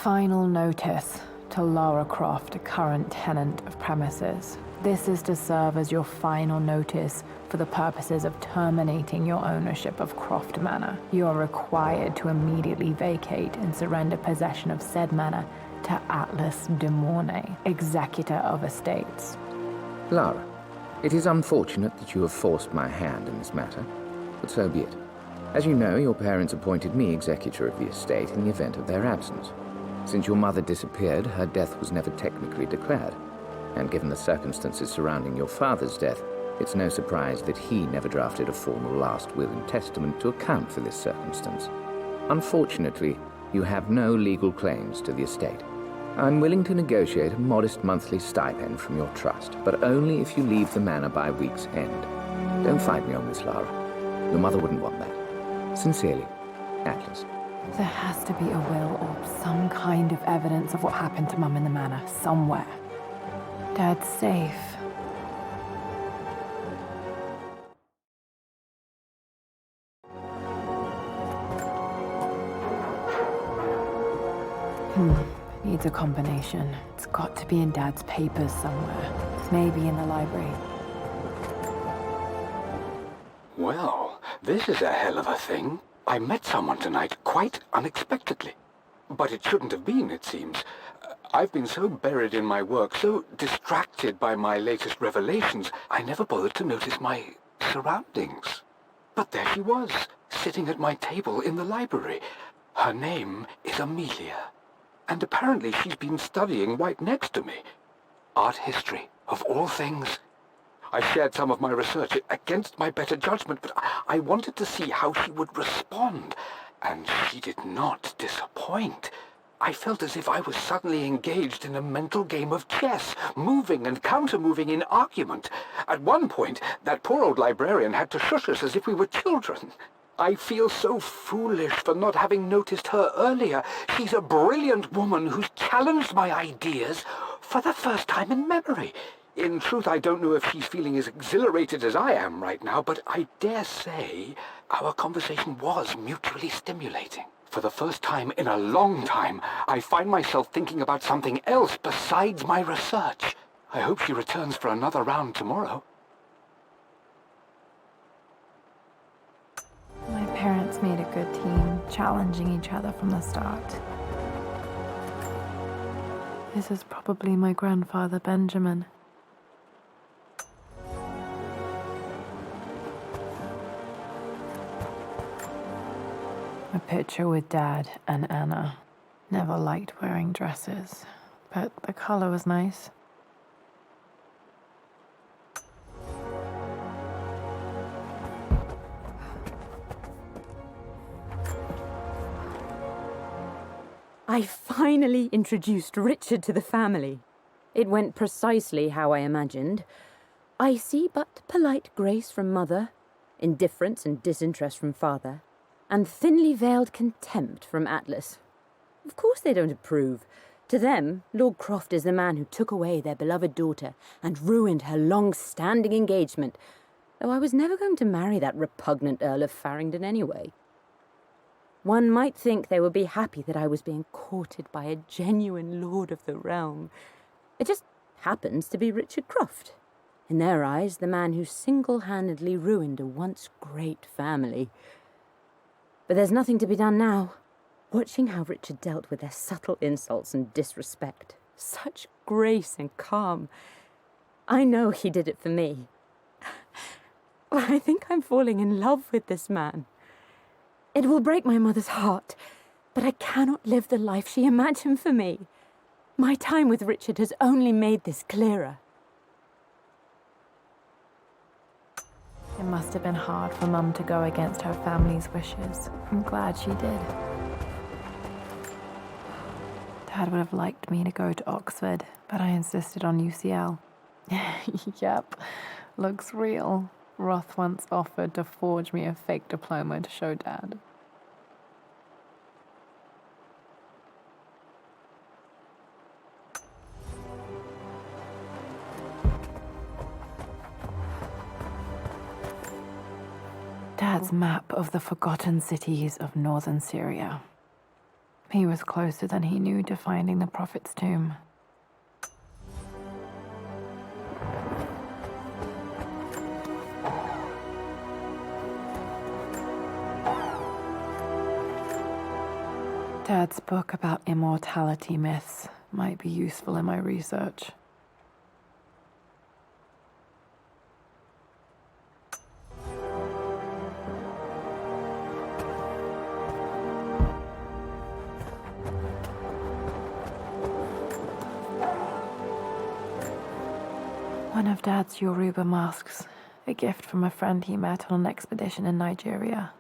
Final notice to Lara Croft, a current tenant of premises. This is to serve as your final notice for the purposes of terminating your ownership of Croft Manor. You are required to immediately vacate and surrender possession of said manor to Atlas de Mornay, executor of estates. Lara, it is unfortunate that you have forced my hand in this matter, but so be it. As you know, your parents appointed me executor of the estate in the event of their absence. Since your mother disappeared, her death was never technically declared. And given the circumstances surrounding your father's death, it's no surprise that he never drafted a formal last will and testament to account for this circumstance. Unfortunately, you have no legal claims to the estate. I'm willing to negotiate a modest monthly stipend from your trust, but only if you leave the manor by week's end. Don't fight me on this, Lara. Your mother wouldn't want that. Sincerely, Atlas. There has to be a will or some kind of evidence of what happened to Mum in the manor somewhere. Dad's safe. Needs a combination. It's got to be in Dad's papers somewhere. Maybe in the library. Well, this is a hell of a thing. I met someone tonight, quite unexpectedly. But it shouldn't have been, it seems. I've been so buried in my work, so distracted by my latest revelations, I never bothered to notice my surroundings. But there she was, sitting at my table in the library. Her name is Amelia. And apparently she's been studying right next to me. Art history, of all things. I shared some of my research against my better judgment, but I wanted to see how she would respond. And she did not disappoint. I felt as if I was suddenly engaged in a mental game of chess, moving and counter-moving in argument. At one point, that poor old librarian had to shush us as if we were children. I feel so foolish for not having noticed her earlier. She's a brilliant woman who's challenged my ideas for the first time in memory. In truth, I don't know if she's feeling as exhilarated as I am right now, but I dare say our conversation was mutually stimulating. For the first time in a long time, I find myself thinking about something else besides my research. I hope she returns for another round tomorrow. My parents made a good team, challenging each other from the start. This is probably my grandfather, Benjamin. A picture with Dad and Anna. Never liked wearing dresses, but the color was nice. I finally introduced Richard to the family. It went precisely how I imagined. I see but polite grace from mother, indifference and disinterest from father, and thinly veiled contempt from Atlas. Of course they don't approve. To them, Lord Croft is the man who took away their beloved daughter and ruined her long-standing engagement, though I was never going to marry that repugnant Earl of Farringdon anyway. One might think they would be happy that I was being courted by a genuine lord of the realm. It just happens to be Richard Croft. In their eyes, the man who single-handedly ruined a once great family. But there's nothing to be done now. Watching how Richard dealt with their subtle insults and disrespect. Such grace and calm. I know he did it for me. I think I'm falling in love with this man. It will break my mother's heart, but I cannot live the life she imagined for me. My time with Richard has only made this clearer. It must have been hard for Mum to go against her family's wishes. I'm glad she did. Dad would have liked me to go to Oxford, but I insisted on UCL. Yep, looks real. Roth once offered to forge me a fake diploma to show Dad. Dad's map of the forgotten cities of northern Syria. He was closer than he knew to finding the Prophet's tomb. Dad's book about immortality myths might be useful in my research. One of Dad's Yoruba masks, a gift from a friend he met on an expedition in Nigeria.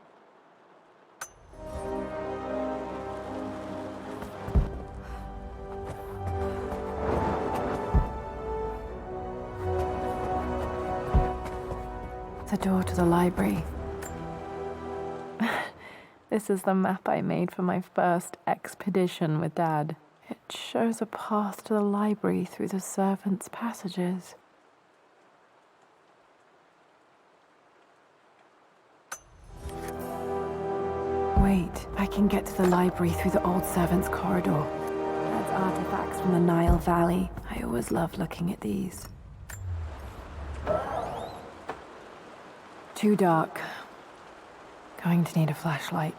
The door to the library. This is the map I made for my first expedition with Dad. It shows a path to the library through the servants' passages. Wait, I can get to the library through the old servants' corridor. That's artifacts from the Nile Valley. I always love looking at these. Too dark. Going to need a flashlight.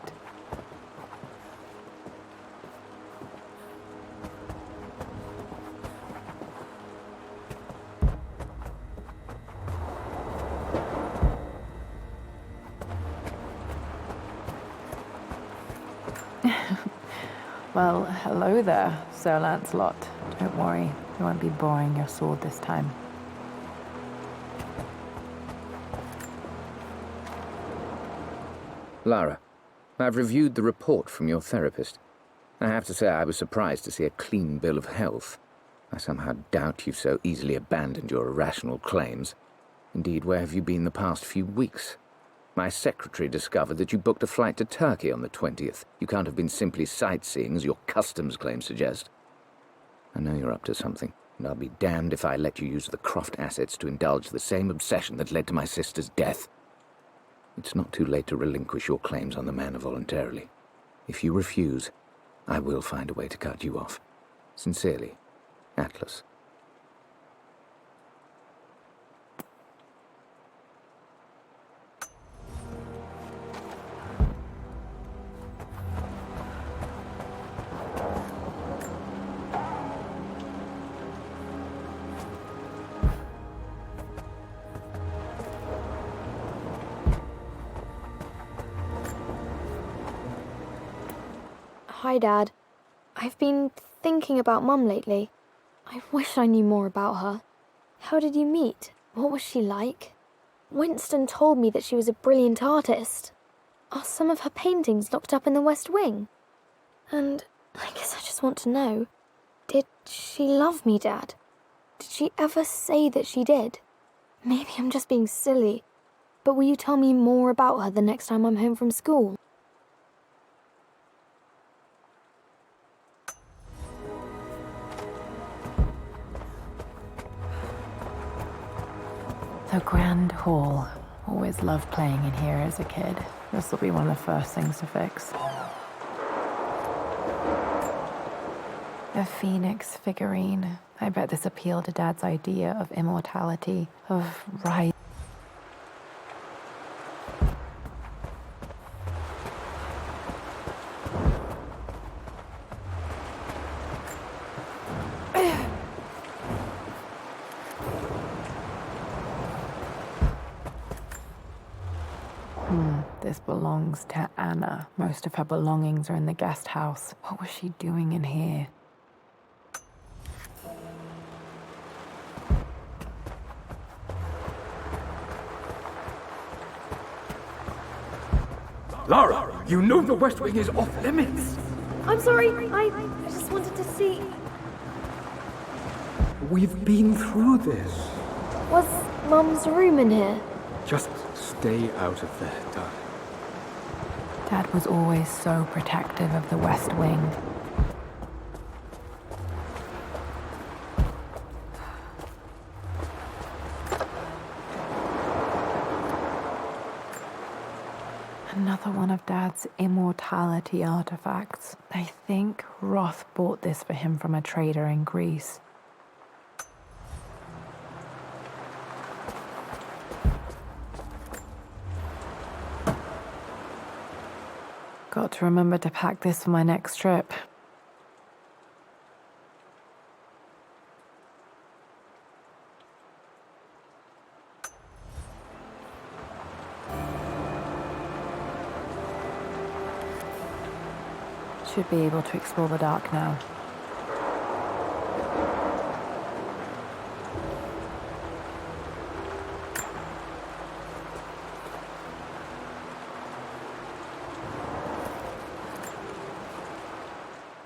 Well, hello there, Sir Lancelot. Don't worry, I won't be boring your sword this time. Lara, I've reviewed the report from your therapist. I have to say I was surprised to see a clean bill of health. I somehow doubt you've so easily abandoned your irrational claims. Indeed, where have you been the past few weeks? My secretary discovered that you booked a flight to Turkey on the 20th. You can't have been simply sightseeing, as your customs claims suggest. I know you're up to something, and I'll be damned if I let you use the Croft assets to indulge the same obsession that led to my sister's death. It's not too late to relinquish your claims on the manor voluntarily. If you refuse, I will find a way to cut you off. Sincerely, Atlas. Hi, Dad. I've been thinking about Mum lately. I wish I knew more about her. How did you meet? What was she like? Winston told me that she was a brilliant artist. Are some of her paintings locked up in the West Wing? And I guess I just want to know, did she love me, Dad? Did she ever say that she did? Maybe I'm just being silly, but will you tell me more about her the next time I'm home from school? The Grand Hall. Always loved playing in here as a kid. This will be one of the first things to fix. A phoenix figurine. I bet this appealed to Dad's idea of immortality, of rise. This belongs to Anna. Most of her belongings are in the guest house. What was she doing in here? Lara, you know the West Wing is off limits. I'm sorry, I just wanted to see. We've been through this. Was Mum's room in here? Just stay out of there, darling. Dad was always so protective of the West Wing. Another one of Dad's immortality artifacts. I think Roth bought this for him from a trader in Greece. Got to remember to pack this for my next trip. Should be able to explore the dark now.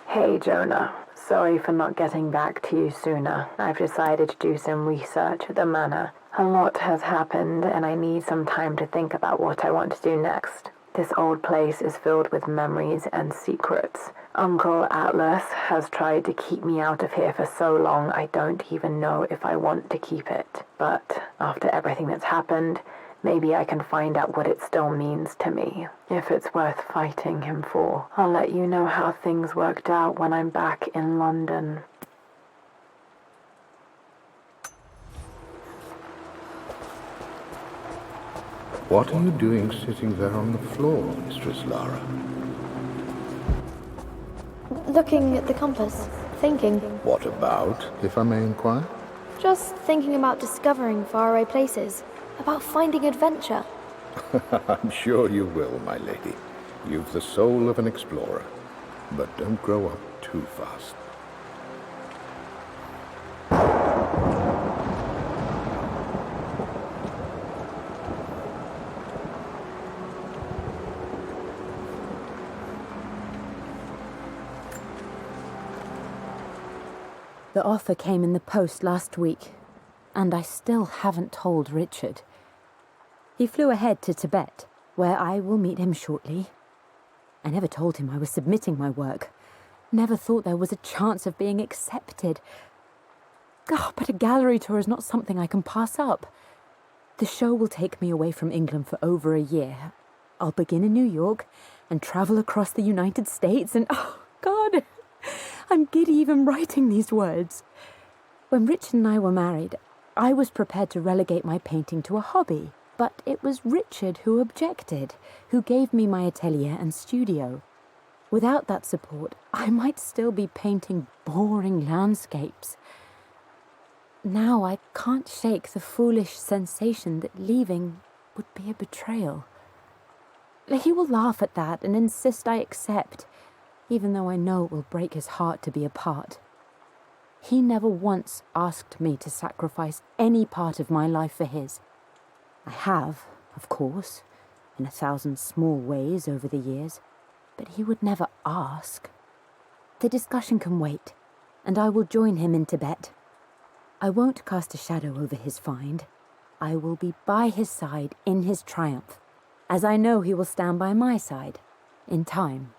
Hey Jonah, sorry for not getting back to you sooner. I've decided to do some research at the manor. A lot has happened and I need some time to think about what I want to do next. This old place is filled with memories and secrets. Uncle Atlas has tried to keep me out of here for so long I don't even know if I want to keep it. But after everything that's happened, maybe I can find out what it still means to me. If it's worth fighting him for. I'll let you know how things worked out when I'm back in London. What are you doing sitting there on the floor, Mistress Lara? Looking at the compass, thinking. What about, if I may inquire? Just thinking about discovering faraway places, about finding adventure. I'm sure you will, my lady. You've the soul of an explorer. But don't grow up too fast. The offer came in the post last week, and I still haven't told Richard. He flew ahead to Tibet, where I will meet him shortly. I never told him I was submitting my work. Never thought there was a chance of being accepted. Oh, but a gallery tour is not something I can pass up. The show will take me away from England for over a year. I'll begin in New York and travel across the United States and, oh, God, I'm giddy even writing these words. When Richard and I were married, I was prepared to relegate my painting to a hobby, but it was Richard who objected, who gave me my atelier and studio. Without that support, I might still be painting boring landscapes. Now I can't shake the foolish sensation that leaving would be a betrayal. He will laugh at that and insist I accept, even though I know it will break his heart to be apart. He never once asked me to sacrifice any part of my life for his. I have, of course, in 1,000 small ways over the years, but he would never ask. The discussion can wait, and I will join him in Tibet. I won't cast a shadow over his find. I will be by his side in his triumph, as I know he will stand by my side, in time.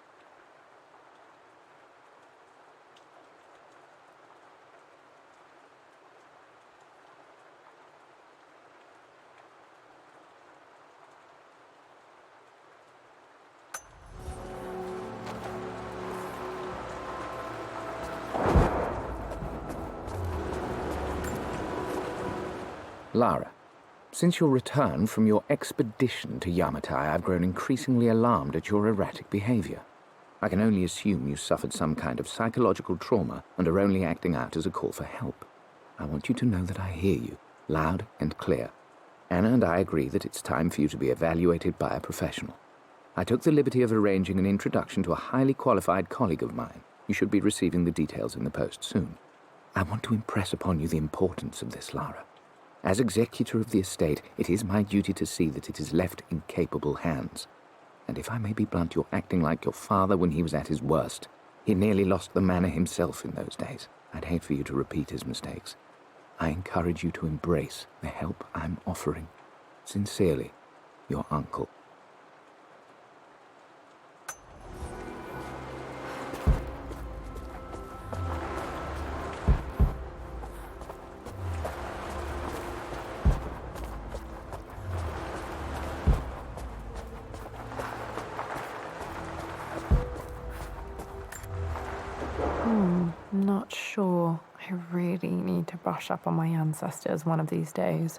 Lara, since your return from your expedition to Yamatai, I've grown increasingly alarmed at your erratic behavior. I can only assume you suffered some kind of psychological trauma and are only acting out as a call for help. I want you to know that I hear you, loud and clear. Anna and I agree that it's time for you to be evaluated by a professional. I took the liberty of arranging an introduction to a highly qualified colleague of mine. You should be receiving the details in the post soon. I want to impress upon you the importance of this, Lara. As executor of the estate, it is my duty to see that it is left in capable hands. And if I may be blunt, you're acting like your father when he was at his worst. He nearly lost the manor himself in those days. I'd hate for you to repeat his mistakes. I encourage you to embrace the help I'm offering. Sincerely, your uncle. brush up on my ancestors one of these days.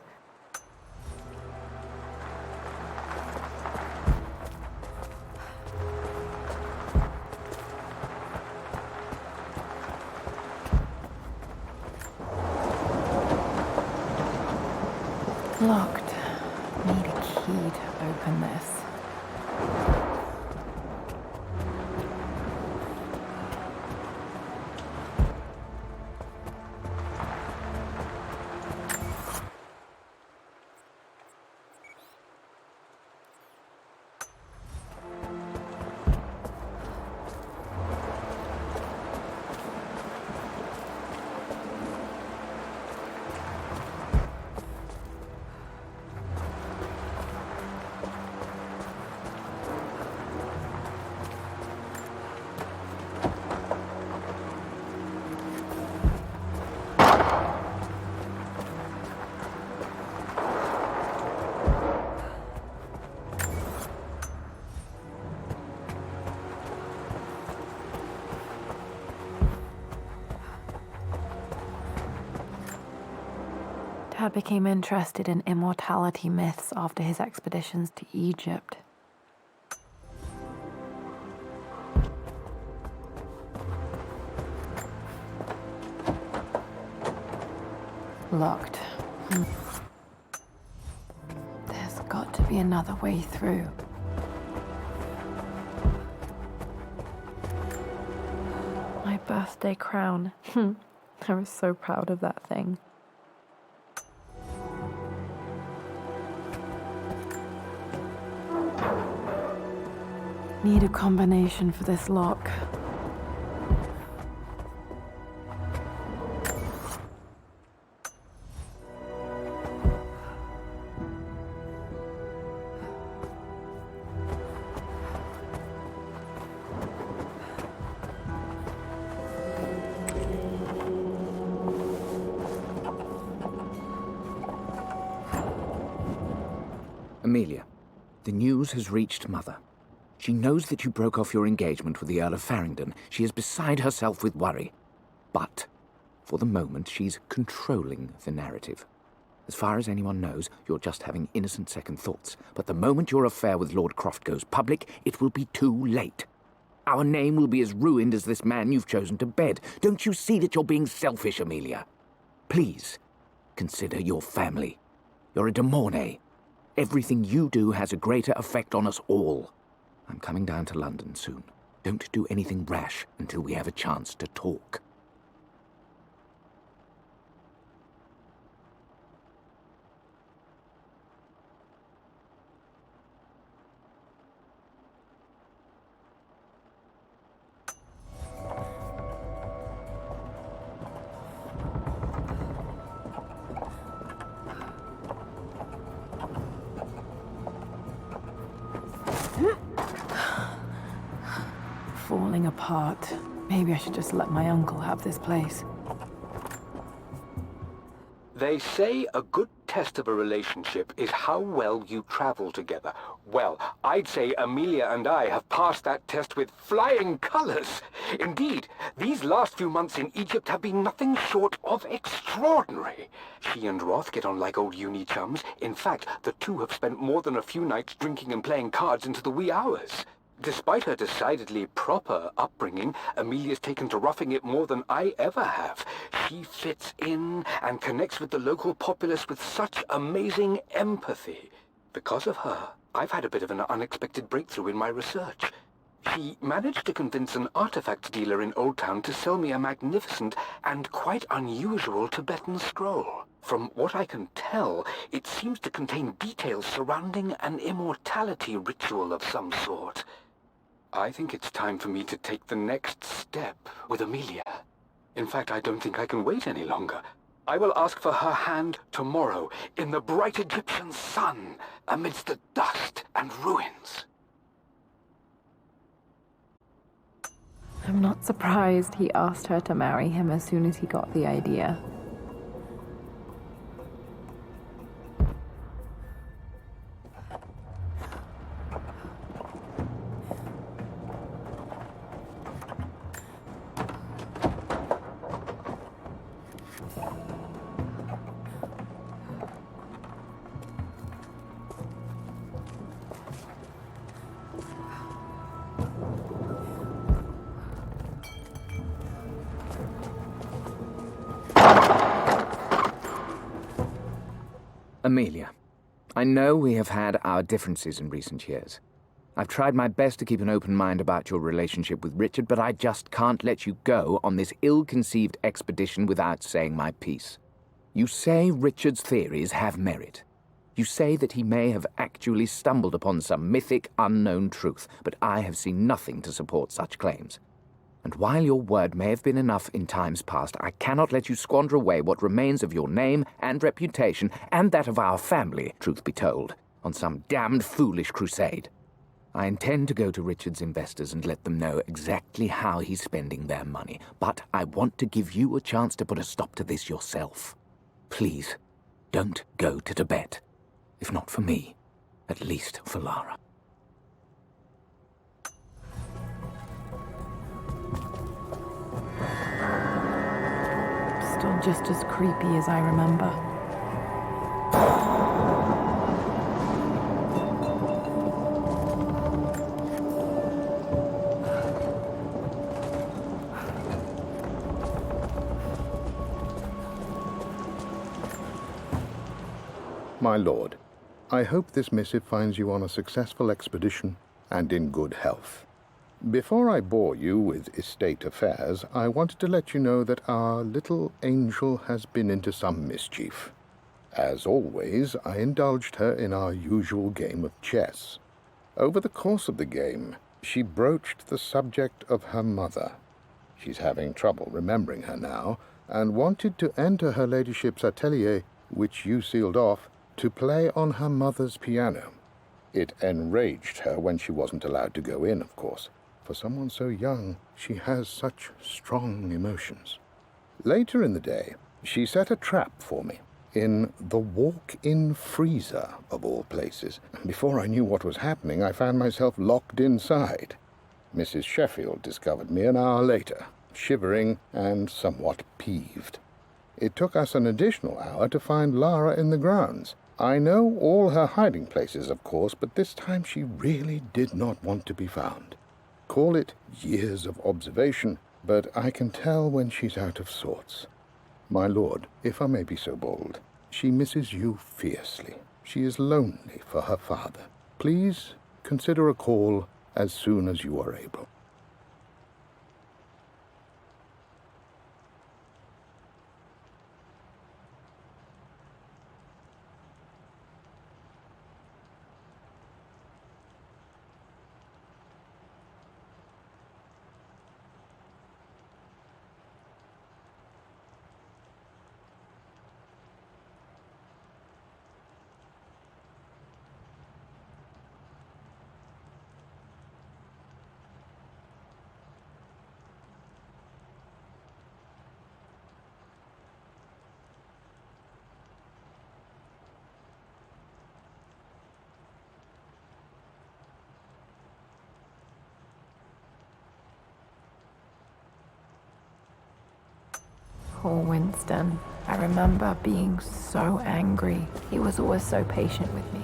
Locked. Need a key to open this. Dad became interested in immortality myths after his expeditions to Egypt. Locked. There's got to be another way through. My birthday crown. I was so proud of that thing. Need a combination for this lock. Amelia, the news has reached Mother. She knows that you broke off your engagement with the Earl of Farringdon. She is beside herself with worry. But, for the moment, she's controlling the narrative. As far as anyone knows, you're just having innocent second thoughts. But the moment your affair with Lord Croft goes public, it will be too late. Our name will be as ruined as this man you've chosen to bed. Don't you see that you're being selfish, Amelia? Please, consider your family. You're a de Mornay. Everything you do has a greater effect on us all. I'm coming down to London soon. Don't do anything rash until we have a chance to talk. Falling apart. Maybe I should just let my uncle have this place. They say a good test of a relationship is how well you travel together. Well, I'd say Amelia and I have passed that test with flying colors. Indeed, these last few months in Egypt have been nothing short of extraordinary. She and Roth get on like old uni chums. In fact, the two have spent more than a few nights drinking and playing cards into the wee hours. Despite her decidedly proper upbringing, Amelia's taken to roughing it more than I ever have. She fits in and connects with the local populace with such amazing empathy. Because of her, I've had a bit of an unexpected breakthrough in my research. She managed to convince an artifact dealer in Old Town to sell me a magnificent and quite unusual Tibetan scroll. From what I can tell, it seems to contain details surrounding an immortality ritual of some sort. I think it's time for me to take the next step with Amelia. In fact, I don't think I can wait any longer. I will ask for her hand tomorrow in the bright Egyptian sun amidst the dust and ruins. I'm not surprised he asked her to marry him as soon as he got the idea. Amelia, I know we have had our differences in recent years. I've tried my best to keep an open mind about your relationship with Richard, but I just can't let you go on this ill-conceived expedition without saying my piece. You say Richard's theories have merit. You say that he may have actually stumbled upon some mythic, unknown truth, but I have seen nothing to support such claims. And while your word may have been enough in times past, I cannot let you squander away what remains of your name and reputation, and that of our family, truth be told, on some damned foolish crusade. I intend to go to Richard's investors and let them know exactly how he's spending their money, but I want to give you a chance to put a stop to this yourself. Please, don't go to Tibet. If not for me, at least for Lara. Still just as creepy as I remember. My lord, I hope this missive finds you on a successful expedition and in good health. Before I bore you with estate affairs, I wanted to let you know that our little angel has been into some mischief. As always, I indulged her in our usual game of chess. Over the course of the game, she broached the subject of her mother. She's having trouble remembering her now, and wanted to enter her ladyship's atelier, which you sealed off, to play on her mother's piano. It enraged her when she wasn't allowed to go in, of course. For someone so young, she has such strong emotions. Later in the day, she set a trap for me in the walk-in freezer, of all places. Before I knew what was happening, I found myself locked inside. Mrs. Sheffield discovered me an hour later, shivering and somewhat peeved. It took us an additional hour to find Lara in the grounds. I know all her hiding places, of course, but this time she really did not want to be found. Call it years of observation, but I can tell when she's out of sorts. My lord, if I may be so bold, she misses you fiercely. She is lonely for her father. Please consider a call as soon as you are able. Poor Winston. I remember being so angry. He was always so patient with me.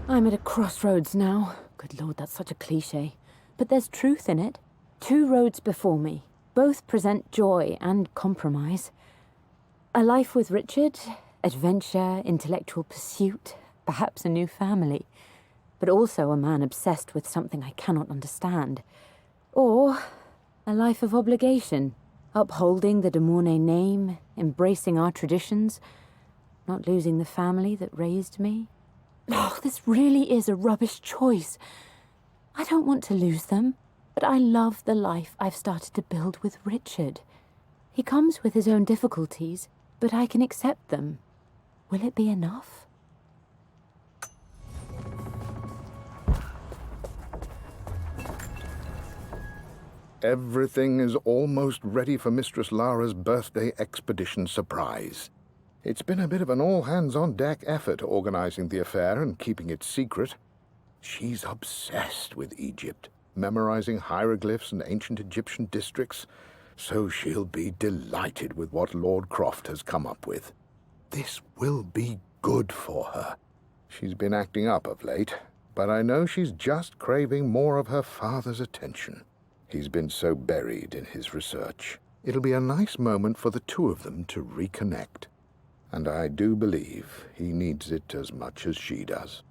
I'm at a crossroads now. Good Lord, that's such a cliche. But there's truth in it. 2 roads before me. Both present joy and compromise. A life with Richard, adventure, intellectual pursuit, perhaps a new family. But also a man obsessed with something I cannot understand. Or a life of obligation, upholding the de Mornay name, embracing our traditions, not losing the family that raised me. Oh, this really is a rubbish choice. I don't want to lose them, but I love the life I've started to build with Richard. He comes with his own difficulties, but I can accept them. Will it be enough? Everything is almost ready for Mistress Lara's birthday expedition surprise. It's been a bit of an all-hands-on-deck effort organizing the affair and keeping it secret. She's obsessed with Egypt, memorizing hieroglyphs and ancient Egyptian districts, so she'll be delighted with what Lord Croft has come up with. This will be good for her. She's been acting up of late, but I know she's just craving more of her father's attention. He's been so buried in his research. It'll be a nice moment for the two of them to reconnect. And I do believe he needs it as much as she does.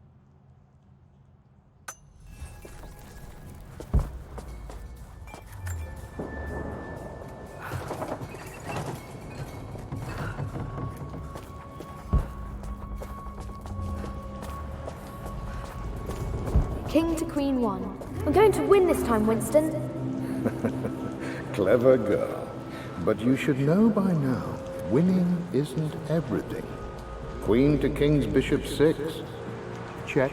King to Queen 1. I'm going to win this time, Winston. Clever girl. But you should know by now, winning isn't everything. Queen to King's Bishop 6. Check.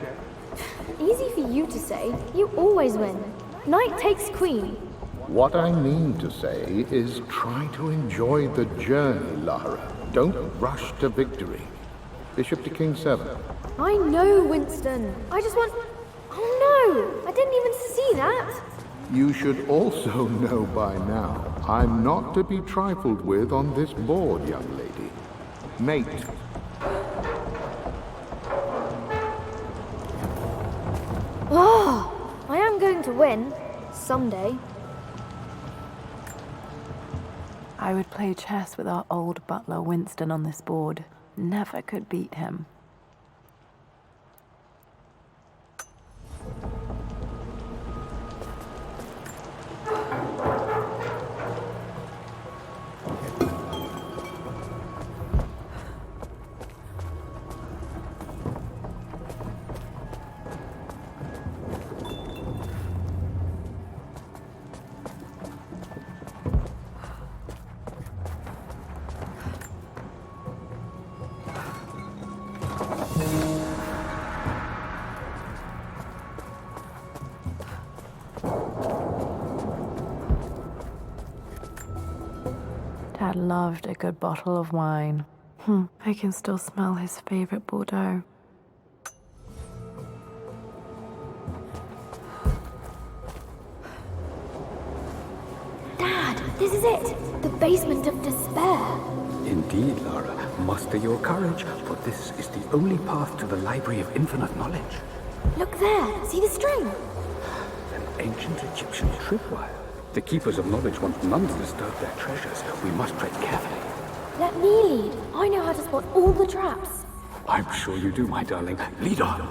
Easy for you to say. You always win. Knight takes Queen. What I mean to say is try to enjoy the journey, Lara. Don't rush to victory. Bishop to King 7. I know, Winston. I just want... Oh no! I didn't even see that! You should also know by now, I'm not to be trifled with on this board, young lady. Mate. Oh! I am going to win. Someday. I would play chess with our old butler Winston on this board. Never could beat him. Dad loved a good bottle of wine. I can still smell his favorite Bordeaux. Dad, this is it! The basement of despair! Indeed, Lara. Muster your courage, for this is the only path to the Library of Infinite Knowledge. Look there! See the string? An ancient Egyptian tripwire. The keepers of knowledge want none to disturb their treasures. We must tread carefully. Let me lead. I know how to spot all the traps. I'm sure you do, my darling. Lead on.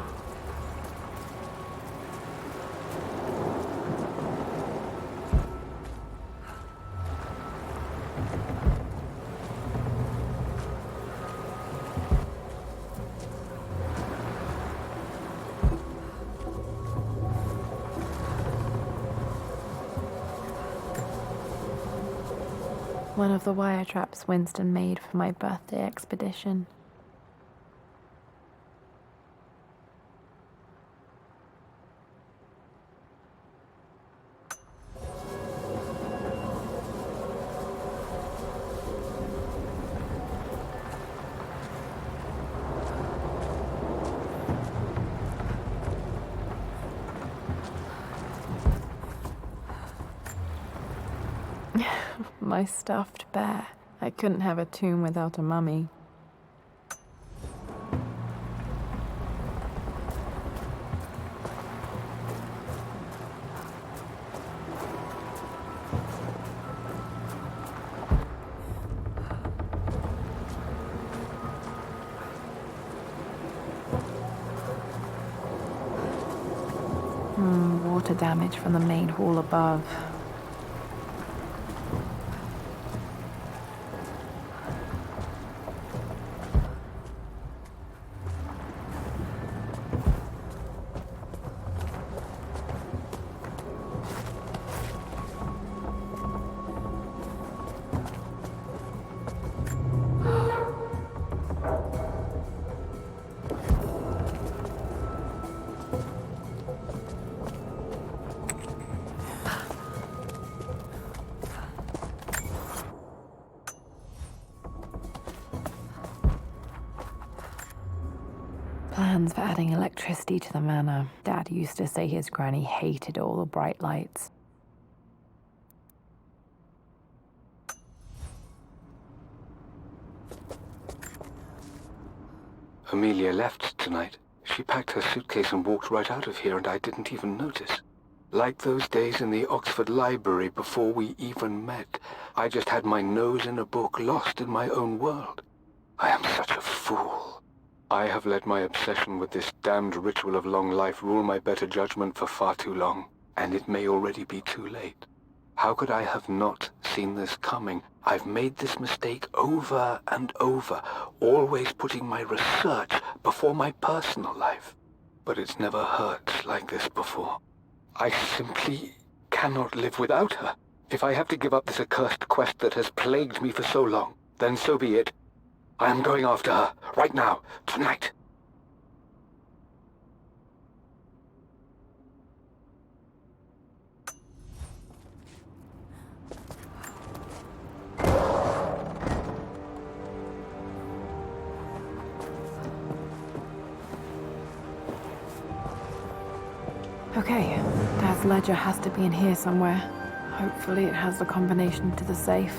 One of the wire traps Winston made for my birthday expedition. My stuffed bear. I couldn't have a tomb without a mummy. Water damage from the main hall above. Plans for adding electricity to the manor. Dad used to say his granny hated all the bright lights. Amelia left tonight. She packed her suitcase and walked right out of here, and I didn't even notice. Like those days in the Oxford Library before we even met. I just had my nose in a book, lost in my own world. I am such a fool. I have let my obsession with this damned ritual of long life rule my better judgment for far too long, and it may already be too late. How could I have not seen this coming? I've made this mistake over and over, always putting my research before my personal life. But it's never hurt like this before. I simply cannot live without her. If I have to give up this accursed quest that has plagued me for so long, then so be it. I am going after her, right now, tonight. Okay, Dad's ledger has to be in here somewhere. Hopefully it has the combination to the safe.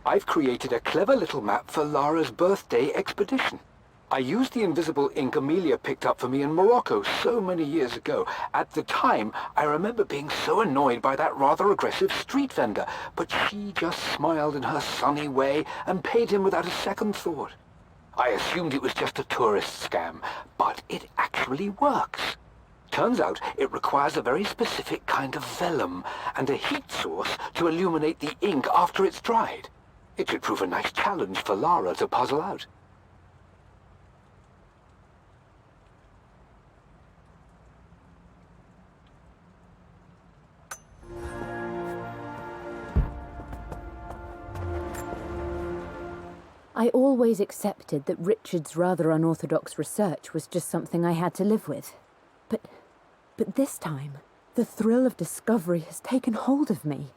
I've created a clever little map for Lara's birthday expedition. I used the invisible ink Amelia picked up for me in Morocco so many years ago. At the time, I remember being so annoyed by that rather aggressive street vendor, but she just smiled in her sunny way and paid him without a second thought. I assumed it was just a tourist scam, but it actually works. Turns out it requires a very specific kind of vellum and a heat source to illuminate the ink after it's dried. It should prove a nice challenge for Lara to puzzle out. I always accepted that Richard's rather unorthodox research was just something I had to live with. But this time, the thrill of discovery has taken hold of me.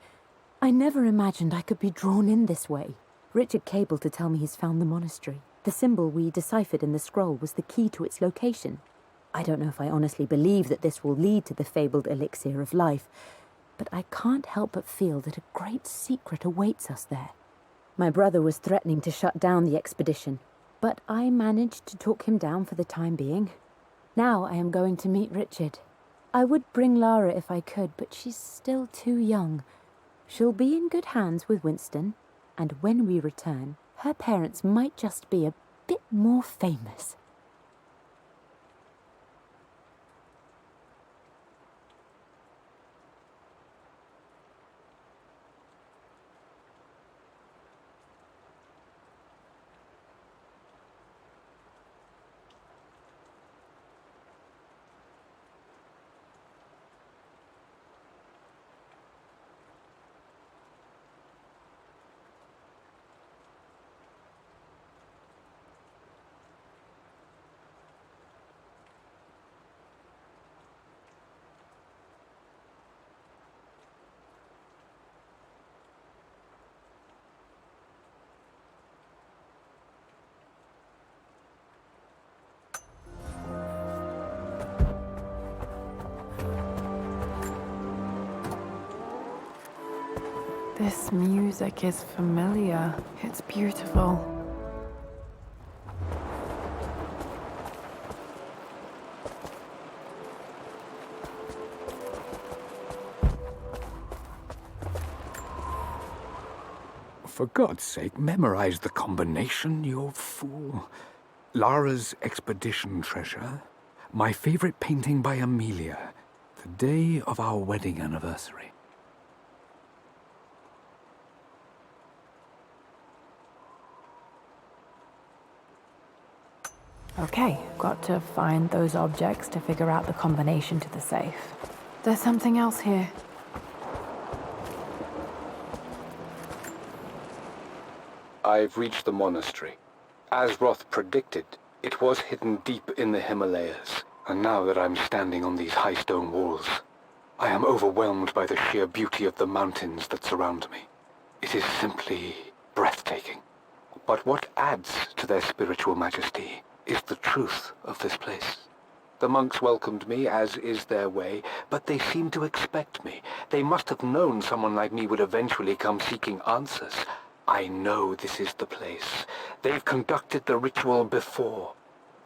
I never imagined I could be drawn in this way. Richard cabled to tell me he's found the monastery. The symbol we deciphered in the scroll was the key to its location. I don't know if I honestly believe that this will lead to the fabled elixir of life, but I can't help but feel that a great secret awaits us there. My brother was threatening to shut down the expedition, but I managed to talk him down for the time being. Now I am going to meet Richard. I would bring Lara if I could, but she's still too young. She'll be in good hands with Winston, and when we return, her parents might just be a bit more famous. This music is familiar. It's beautiful. For God's sake, memorize the combination, you fool. Lara's expedition treasure, my favorite painting by Amelia, the day of our wedding anniversary. Okay, got to find those objects to figure out the combination to the safe. There's something else here. I've reached the monastery. As Roth predicted, it was hidden deep in the Himalayas, and now that I'm standing on these high stone walls, I am overwhelmed by the sheer beauty of the mountains that surround me. It is simply breathtaking. But what adds to their spiritual majesty is the truth of this place. The monks welcomed me, as is their way, but they seemed to expect me. They must have known someone like me would eventually come seeking answers. I know this is the place. They've conducted the ritual before.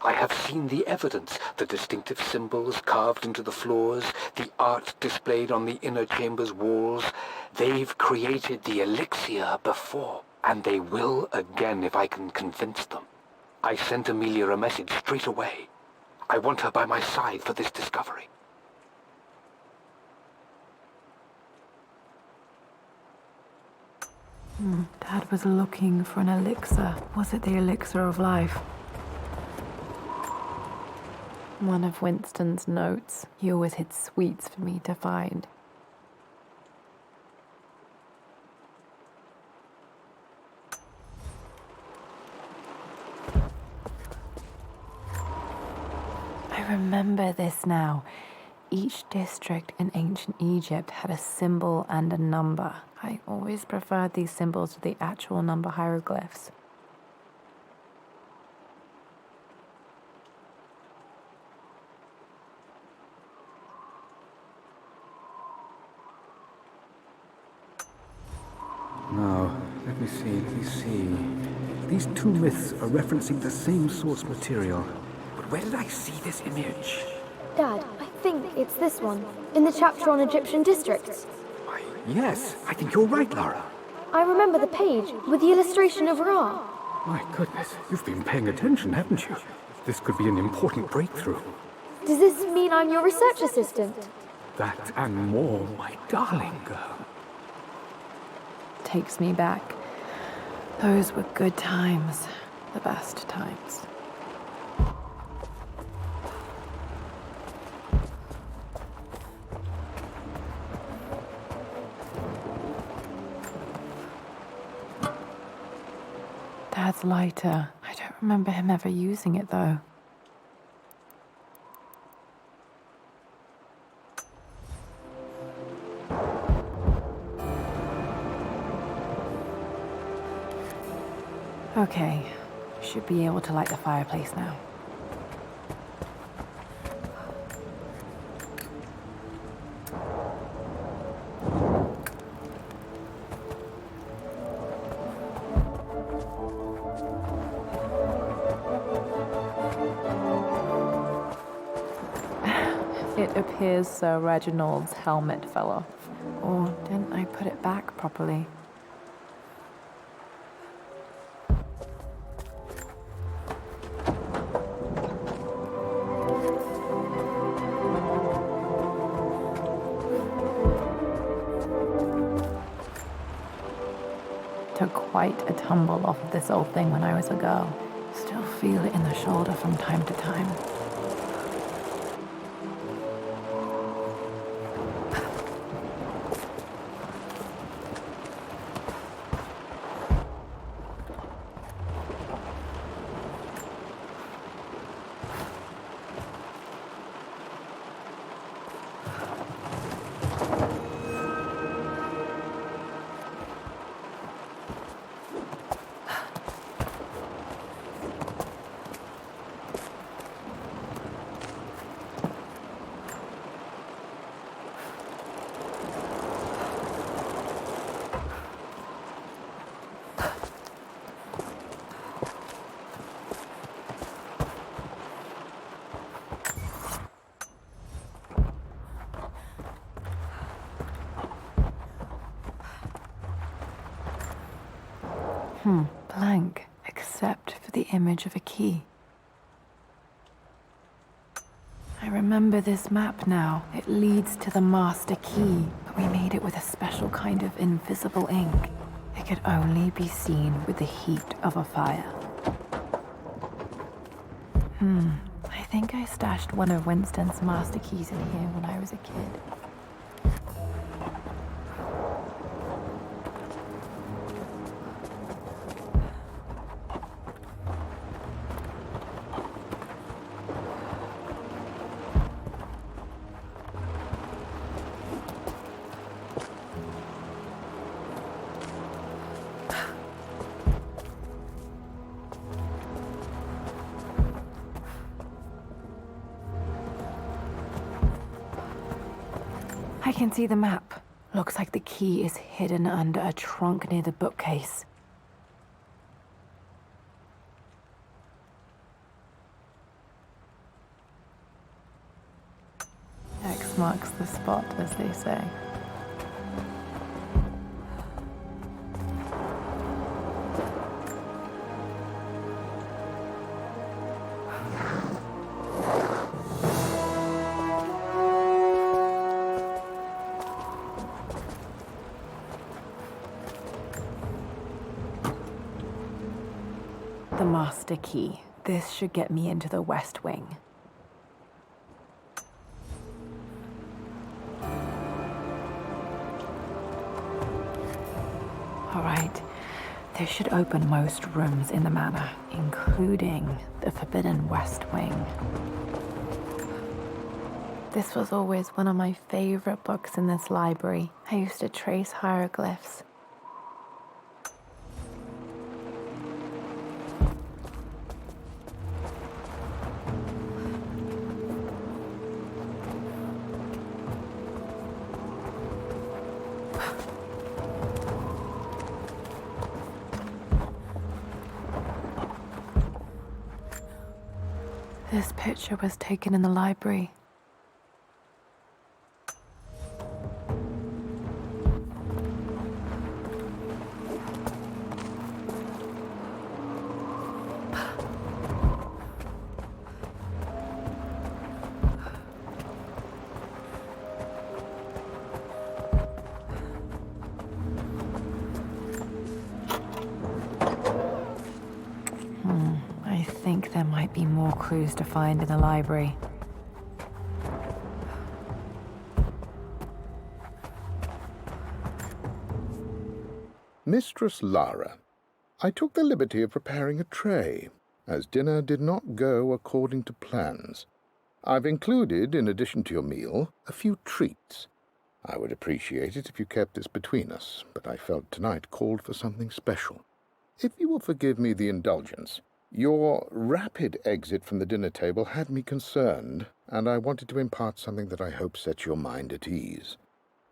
I have seen the evidence, the distinctive symbols carved into the floors, the art displayed on the inner chamber's walls. They've created the elixir before, and they will again if I can convince them. I sent Amelia a message straight away. I want her by my side for this discovery. Dad was looking for an elixir. Was it the elixir of life? One of Winston's notes. He always hid sweets for me to find. I remember this now. Each district in ancient Egypt had a symbol and a number. I always preferred these symbols to the actual number hieroglyphs. Now, let me see. These two myths are referencing the same source material. But where did I see this image? Dad, I think it's this one, in the chapter on Egyptian districts. Why, yes, I think you're right, Lara. I remember the page with the illustration of Ra. My goodness, you've been paying attention, haven't you? This could be an important breakthrough. Does this mean I'm your research assistant? That and more, my darling girl. Takes me back. Those were good times. The best times. Dad's lighter. I don't remember him ever using it, though. Okay, should be able to light the fireplace now. It appears Sir Reginald's helmet fell off. Or didn't I put it back properly? Took quite a tumble off of this old thing when I was a girl. Still feel it in the shoulder from time to time. Blank, except for the image of a key. I remember this map now. It leads to the master key, but we made it with a special kind of invisible ink. It could only be seen with the heat of a fire. I think I stashed one of Winston's master keys in here when I was a kid. I can see the map. Looks like the key is hidden under a trunk near the bookcase. X marks the spot, as they say. The master key. This should get me into the West Wing. All right. This should open most rooms in the manor, including the Forbidden West Wing. This was always one of my favorite books in this library. I used to trace hieroglyphs. This picture was taken in the library. I think there might be more clues to find in the library. Mistress Lara, I took the liberty of preparing a tray, as dinner did not go according to plans. I've included, in addition to your meal, a few treats. I would appreciate it if you kept this between us, but I felt tonight called for something special. If you will forgive me the indulgence, your rapid exit from the dinner table had me concerned, and I wanted to impart something that I hope sets your mind at ease.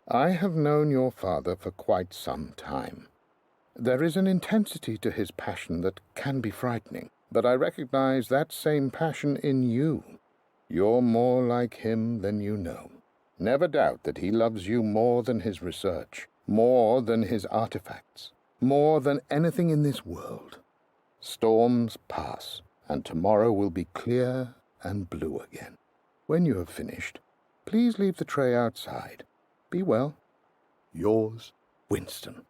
I have known your father for quite some time. There is an intensity to his passion that can be frightening, but I recognize that same passion in you. You're more like him than you know. Never doubt that he loves you more than his research, more than his artifacts, more than anything in this world. Storms pass, and tomorrow will be clear and blue again. When you have finished, please leave the tray outside. Be well. Yours, Winston.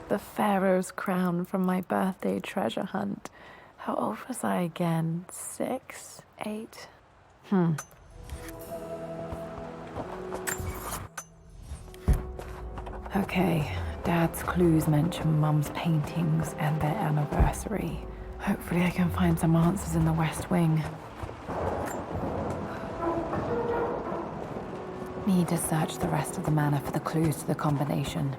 The Pharaoh's crown from my birthday treasure hunt. How old was I again? 6? 8? Okay, Dad's clues mention Mum's paintings and their anniversary. Hopefully I can find some answers in the West Wing. Need to search the rest of the manor for the clues to the combination.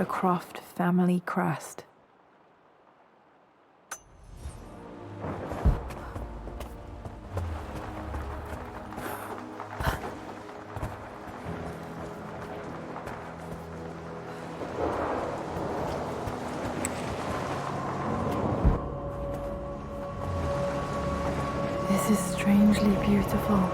the Croft family crest. This is strangely beautiful.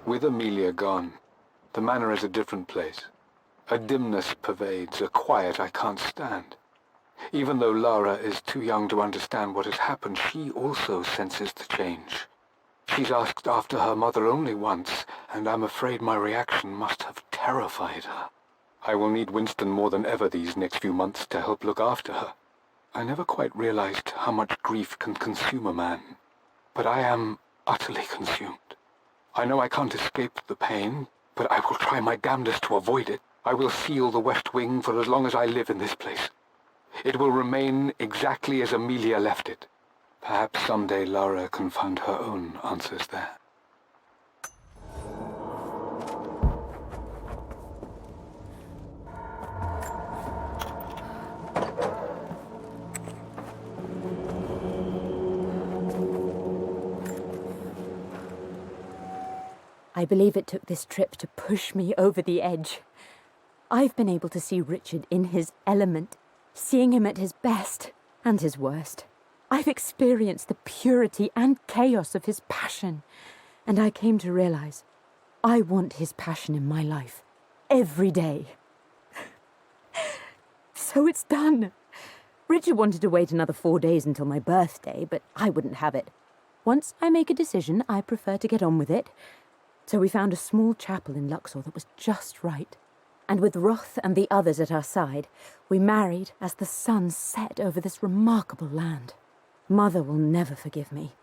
With Amelia gone, the manor is a different place. A dimness pervades, a quiet I can't stand. Even though Lara is too young to understand what has happened, she also senses the change. She's asked after her mother only once, and I'm afraid my reaction must have terrified her. I will need Winston more than ever these next few months to help look after her. I never quite realized how much grief can consume a man, but I am utterly consumed. I know I can't escape the pain, but I will try my damnedest to avoid it. I will seal the West Wing for as long as I live in this place. It will remain exactly as Amelia left it. Perhaps someday Lara can find her own answers there. I believe it took this trip to push me over the edge. I've been able to see Richard in his element, seeing him at his best and his worst. I've experienced the purity and chaos of his passion, and I came to realize I want his passion in my life every day. So it's done. Richard wanted to wait another 4 days until my birthday, but I wouldn't have it. Once I make a decision, I prefer to get on with it. So we found a small chapel in Luxor that was just right. And with Roth and the others at our side, we married as the sun set over this remarkable land. Mother will never forgive me.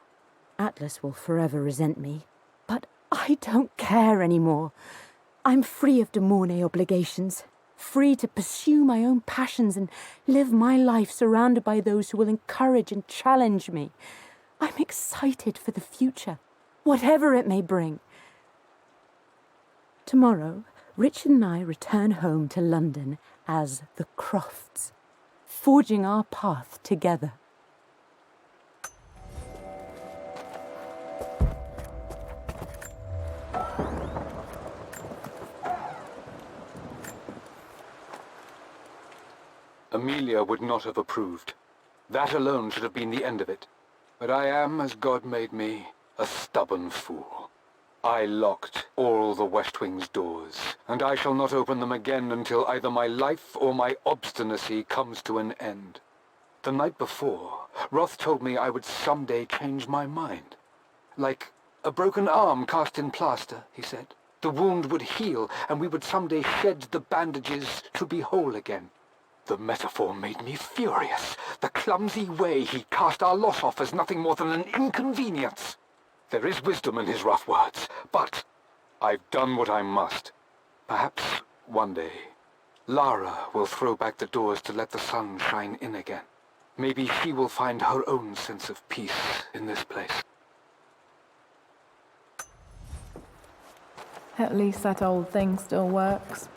Atlas will forever resent me. But I don't care anymore. I'm free of de Mornay obligations, free to pursue my own passions and live my life surrounded by those who will encourage and challenge me. I'm excited for the future, whatever it may bring. Tomorrow, Richard and I return home to London as the Crofts, forging our path together. Amelia would not have approved. That alone should have been the end of it. But I am, as God made me, a stubborn fool. I locked all the West Wing's doors, and I shall not open them again until either my life or my obstinacy comes to an end. The night before, Roth told me I would someday change my mind. Like a broken arm cast in plaster, he said. The wound would heal, and we would someday shed the bandages to be whole again. The metaphor made me furious. The clumsy way he cast our loss off as nothing more than an inconvenience. There is wisdom in his rough words, but I've done what I must. Perhaps one day, Lara will throw back the doors to let the sun shine in again. Maybe she will find her own sense of peace in this place. At least that old thing still works.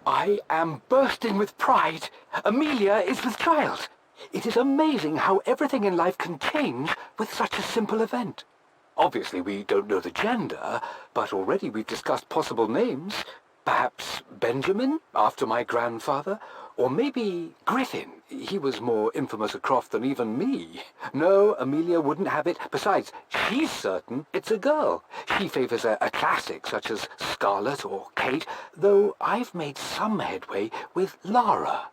I am bursting with pride. Amelia is with child. It is amazing how everything in life can change with such a simple event. Obviously, we don't know the gender, but already we've discussed possible names. Perhaps Benjamin, after my grandfather, or maybe Griffin. He was more infamous at Croft than even me. No, Amelia wouldn't have it. Besides, she's certain it's a girl. She favors a classic such as Scarlet or Kate, though I've made some headway with Lara.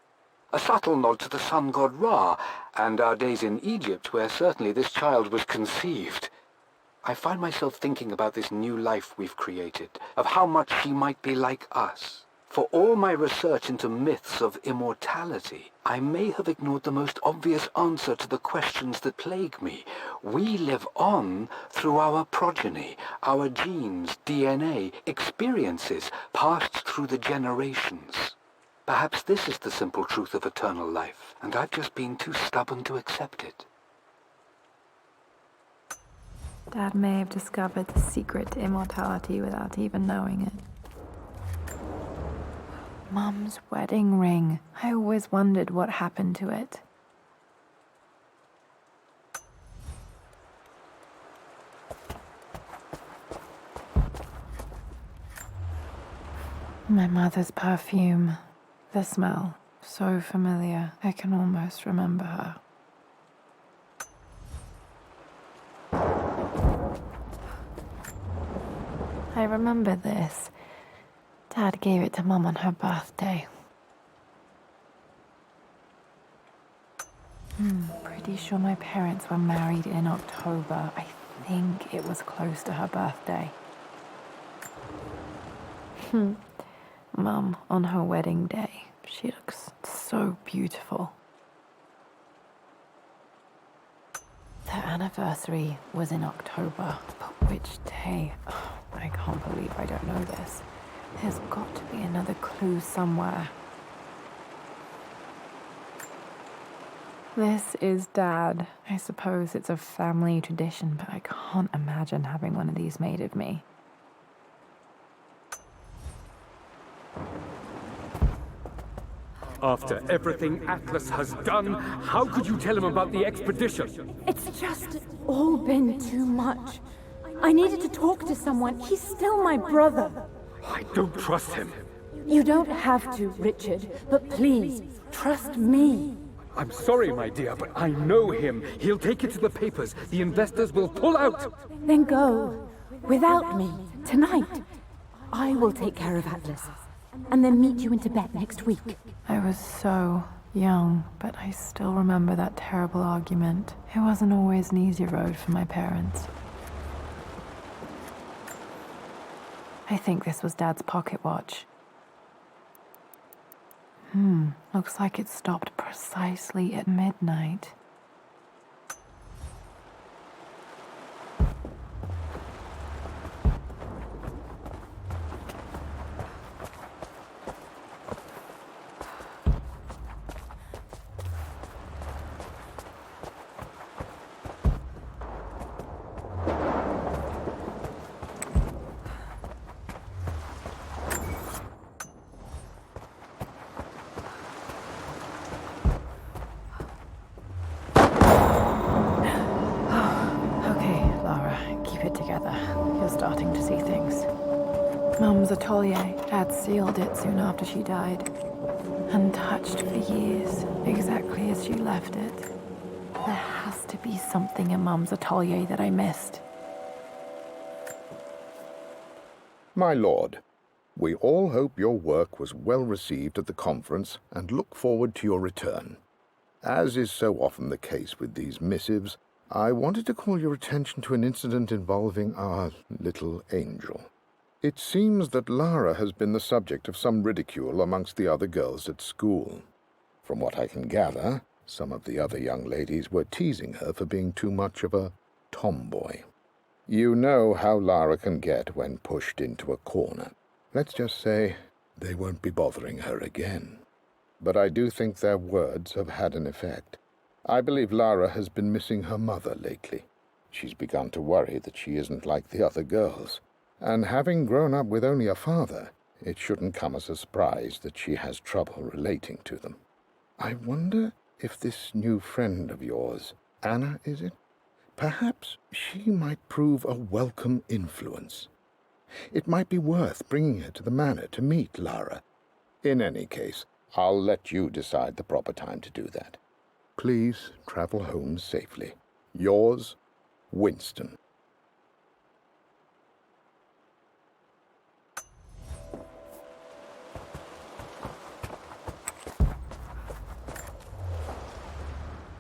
A subtle nod to the sun god Ra, and our days in Egypt, where certainly this child was conceived. I find myself thinking about this new life we've created, of how much she might be like us. For all my research into myths of immortality, I may have ignored the most obvious answer to the questions that plague me. We live on through our progeny, our genes, DNA, experiences passed through the generations. Perhaps this is the simple truth of eternal life, and I've just been too stubborn to accept it. Dad may have discovered the secret to immortality without even knowing it. Mum's wedding ring. I always wondered what happened to it. My mother's perfume. The smell. So familiar, I can almost remember her. I remember this. Dad gave it to Mum on her birthday. Pretty sure my parents were married in October. I think it was close to her birthday. Mum, on her wedding day, she looks so beautiful. Their anniversary was in October, but which day? Oh, I can't believe I don't know this. There's got to be another clue somewhere. This is Dad. I suppose it's a family tradition, but I can't imagine having one of these made of me. After everything Atlas has done, how could you tell him about the expedition? It's just all been too much. I needed to talk to someone. He's still my brother. I don't trust him. You don't have to, Richard, but please, trust me. I'm sorry, my dear, but I know him. He'll take it to the papers. The investors will pull out. Then go. Without me. Tonight. I will take care of Atlas. And then meet you in Tibet next week. I was so young, but I still remember that terrible argument. It wasn't always an easy road for my parents. I think this was Dad's pocket watch. Looks like it stopped precisely at midnight. You're starting to see things. Mum's atelier. Dad sealed it soon after she died. Untouched for years, exactly as she left it. There has to be something in Mum's atelier that I missed. My lord, we all hope your work was well received at the conference and look forward to your return. As is so often the case with these missives, I wanted to call your attention to an incident involving our little angel. It seems that Lara has been the subject of some ridicule amongst the other girls at school. From what I can gather, some of the other young ladies were teasing her for being too much of a tomboy. You know how Lara can get when pushed into a corner. Let's just say they won't be bothering her again. But I do think their words have had an effect. I believe Lara has been missing her mother lately. She's begun to worry that she isn't like the other girls. And having grown up with only a father, it shouldn't come as a surprise that she has trouble relating to them. I wonder if this new friend of yours, Anna, is it? Perhaps she might prove a welcome influence. It might be worth bringing her to the manor to meet Lara. In any case, I'll let you decide the proper time to do that. Please travel home safely. Yours, Winston.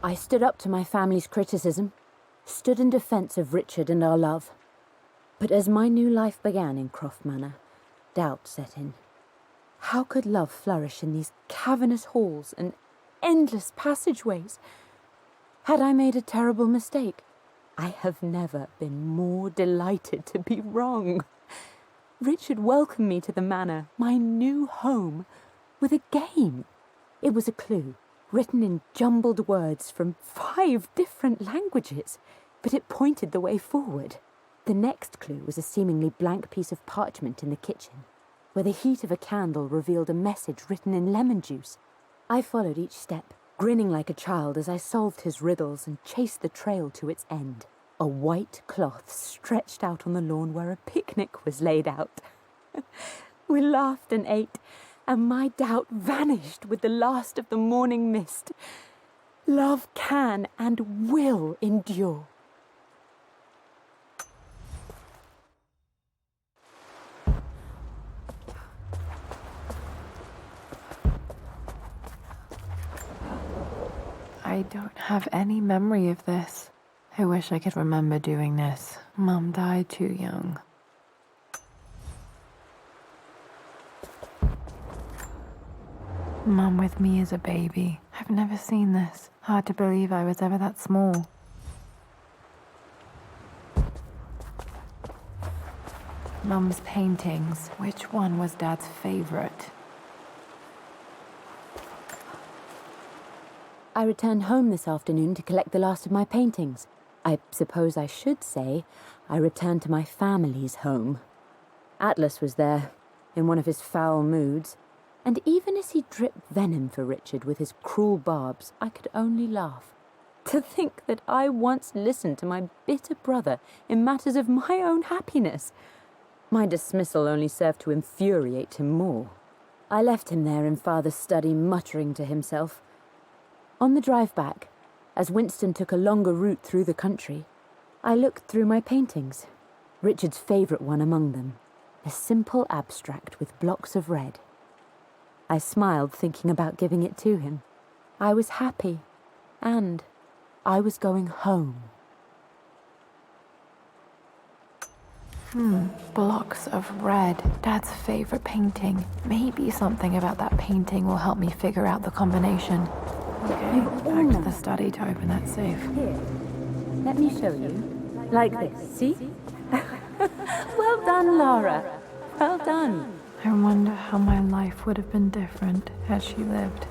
I stood up to my family's criticism, stood in defense of Richard and our love. But as my new life began in Croft Manor, doubt set in. How could love flourish in these cavernous halls and endless passageways? Had I made a terrible mistake? I have never been more delighted to be wrong. Richard welcomed me to the manor, my new home, with a game. It was a clue, written in jumbled words from 5 different languages, but it pointed the way forward. The next clue was a seemingly blank piece of parchment in the kitchen, where the heat of a candle revealed a message written in lemon juice. I followed each step, grinning like a child as I solved his riddles and chased the trail to its end. A white cloth stretched out on the lawn where a picnic was laid out. We laughed and ate, and my doubt vanished with the last of the morning mist. Love can and will endure. I don't have any memory of this. I wish I could remember doing this. Mum died too young. Mum with me as a baby. I've never seen this. Hard to believe I was ever that small. Mum's paintings. Which one was Dad's favorite? I returned home this afternoon to collect the last of my paintings. I suppose I should say I returned to my family's home. Atlas was there, in one of his foul moods, and even as he dripped venom for Richard with his cruel barbs, I could only laugh. To think that I once listened to my bitter brother in matters of my own happiness. My dismissal only served to infuriate him more. I left him there in Father's study, muttering to himself. On the drive back, as Winston took a longer route through the country, I looked through my paintings, Richard's favourite one among them, a simple abstract with blocks of red. I smiled, thinking about giving it to him. I was happy, and I was going home. Blocks of red. Dad's favorite painting. Maybe something about that painting will help me figure out the combination. Okay, back to the study to open that safe. Here, let me show you. Like this, see? Well done, Lara. Well done. I wonder how my life would have been different had she lived.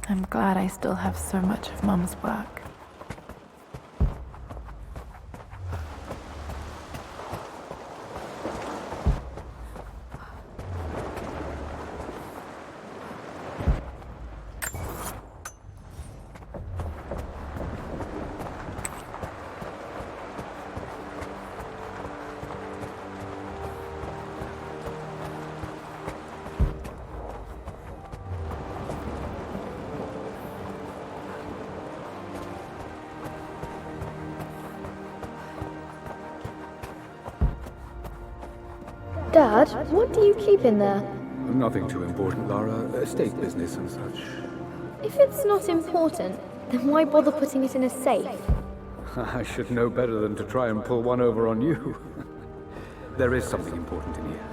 I'm glad I still have so much of Mum's work. Dad, what do you keep in there? Nothing too important, Lara. Estate business and such. If it's not important, then why bother putting it in a safe? I should know better than to try and pull one over on you. There is something important in here.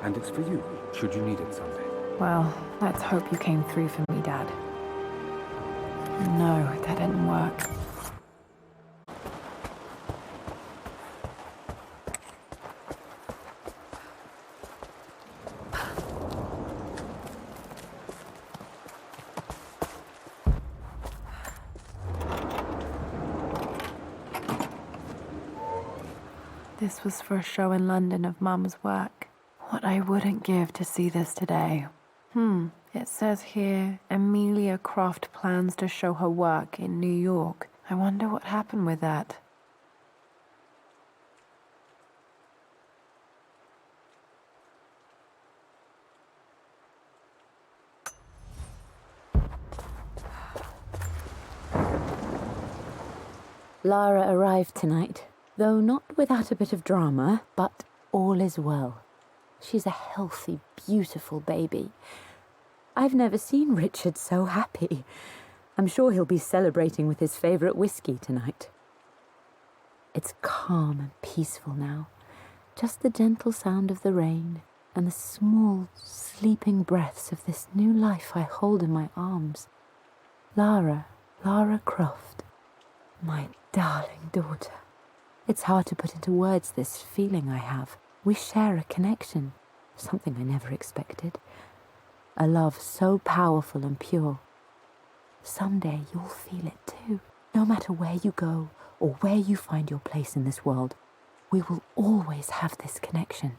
And it's for you, should you need it someday. Well, let's hope you came through for me, Dad. No, that didn't work. This was for a show in London of Mum's work. What I wouldn't give to see this today. It says here, Amelia Croft plans to show her work in New York. I wonder what happened with that. Lara arrived tonight, though not without a bit of drama, but all is well. She's a healthy, beautiful baby. I've never seen Richard so happy. I'm sure he'll be celebrating with his favourite whiskey tonight. It's calm and peaceful now. Just the gentle sound of the rain and the small, sleeping breaths of this new life I hold in my arms. Lara Croft, my darling daughter. It's hard to put into words this feeling I have. We share a connection, something I never expected. A love so powerful and pure. Someday you'll feel it too. No matter where you go or where you find your place in this world, we will always have this connection.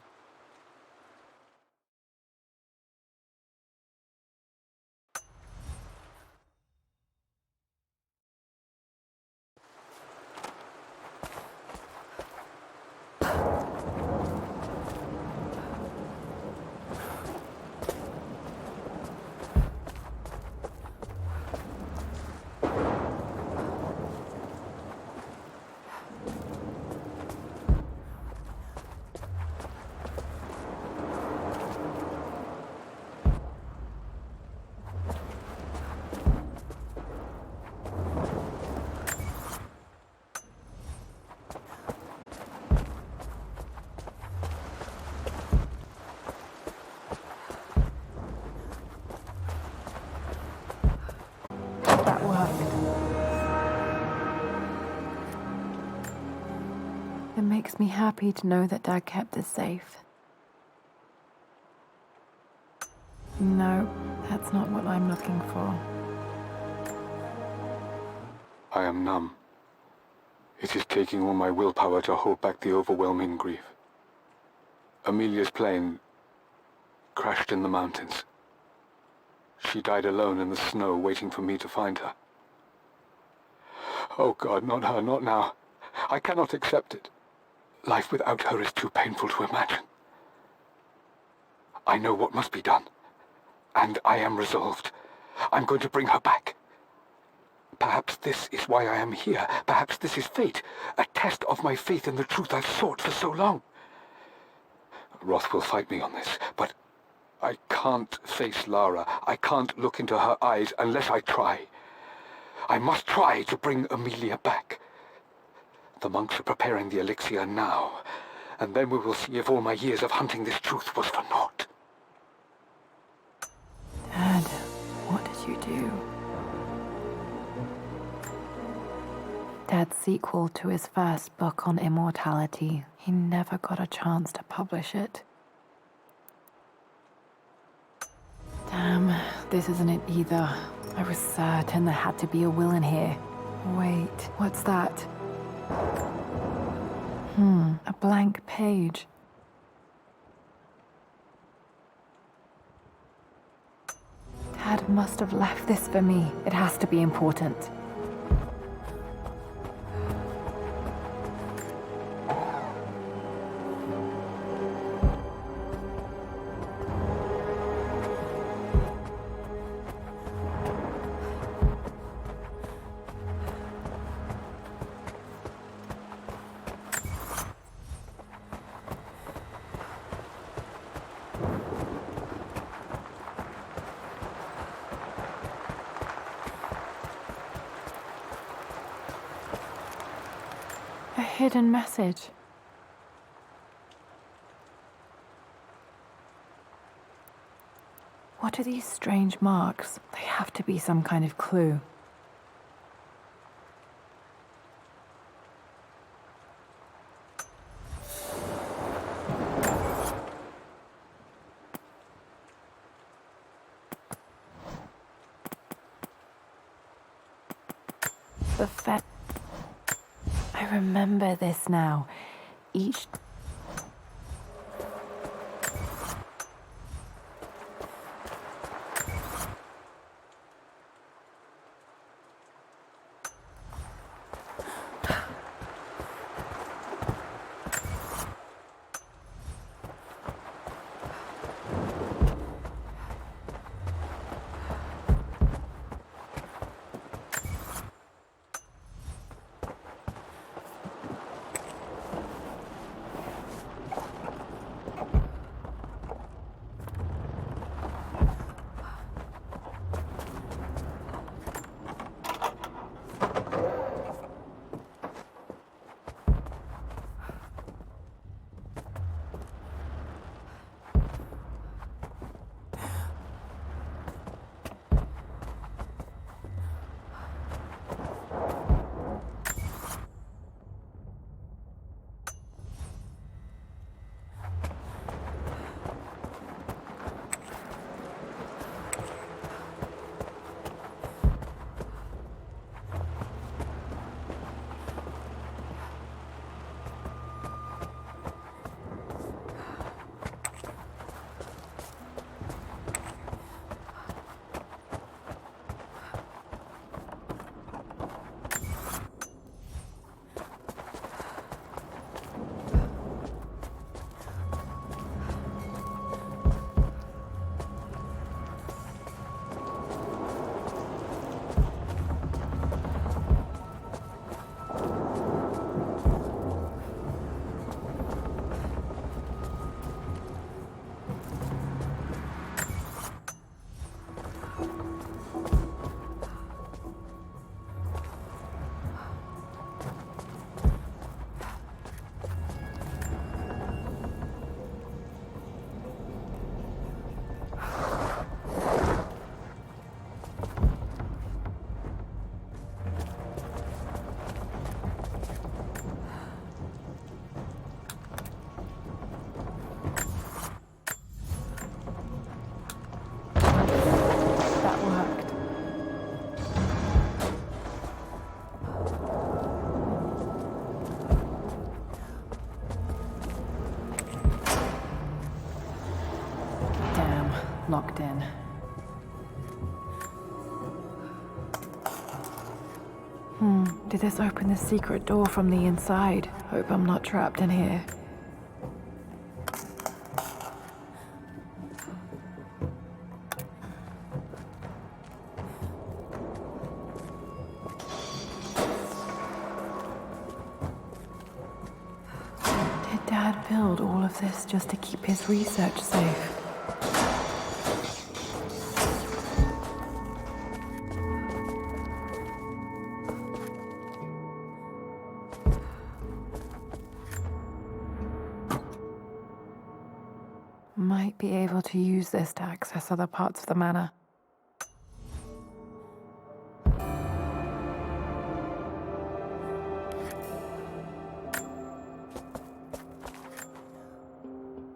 That worked. It makes me happy to know that Dad kept this safe. No, that's not what I'm looking for. I am numb. It is taking all my willpower to hold back the overwhelming grief. Amelia's plane crashed in the mountains. She died alone in the snow, waiting for me to find her. Oh God, not her, not now. I cannot accept it. Life without her is too painful to imagine. I know what must be done, and I am resolved. I'm going to bring her back. Perhaps this is why I am here. Perhaps this is fate, a test of my faith in the truth I've sought for so long. Roth will fight me on this, but I can't face Lara. I can't look into her eyes unless I try. I must try to bring Amelia back. The monks are preparing the elixir now, and then we will see if all my years of hunting this truth was for naught. Dad, what did you do? Dad's sequel to his first book on immortality, he never got a chance to publish it. Damn, this isn't it either. I was certain there had to be a will in here. Wait, what's that? A blank page. Dad must have left this for me. It has to be important. A hidden message. What are these strange marks? They have to be some kind of clue. The fet. I remember this now. Each... Locked in. Did this open the secret door from the inside? Hope I'm not trapped in here. Did Dad build all of this just to keep his research safe? Might be able to use this to access other parts of the manor.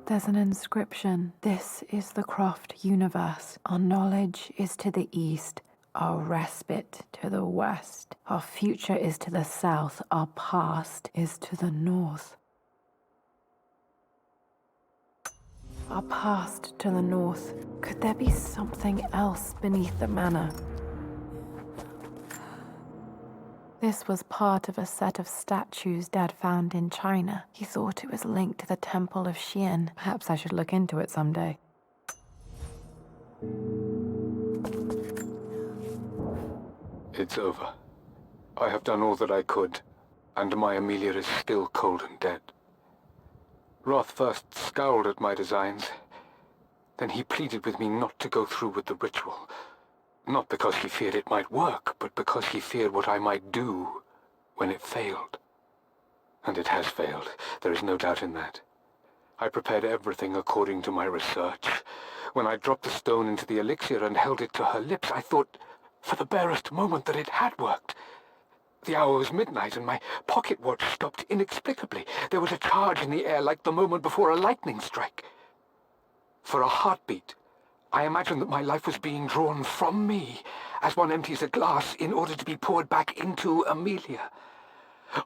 There's an inscription. This is the Croft universe. Our knowledge is to the east, our respite to the west. Our future is to the south, our past is to the north. Our past to the north. Could there be something else beneath the manor? This was part of a set of statues Dad found in China. He thought it was linked to the Temple of Xian. Perhaps I should look into it someday. It's over. I have done all that I could, and my Amelia is still cold and dead. Roth first scowled at my designs. Then he pleaded with me not to go through with the ritual. Not because he feared it might work, but because he feared what I might do when it failed. And it has failed. There is no doubt in that. I prepared everything according to my research. When I dropped the stone into the elixir and held it to her lips, I thought for the barest moment that it had worked. The hour was midnight, and my pocket watch stopped inexplicably. There was a charge in the air like the moment before a lightning strike. For a heartbeat, I imagined that my life was being drawn from me, as one empties a glass in order to be poured back into Amelia.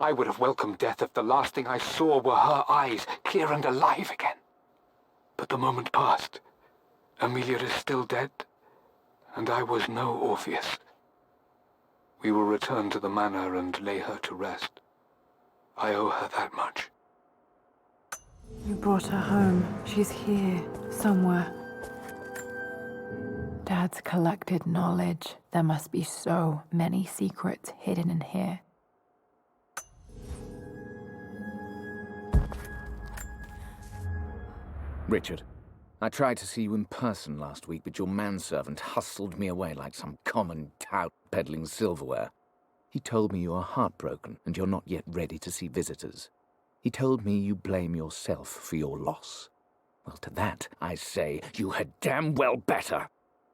I would have welcomed death if the last thing I saw were her eyes, clear and alive again. But the moment passed. Amelia is still dead, and I was no Orpheus. We will return to the manor and lay her to rest. I owe her that much. You brought her home. She's here, somewhere. Dad's collected knowledge. There must be so many secrets hidden in here. Richard, I tried to see you in person last week, but your manservant hustled me away like some common tout peddling silverware. He told me you are heartbroken and you're not yet ready to see visitors. He told me you blame yourself for your loss. Well, to that, I say you had damn well better.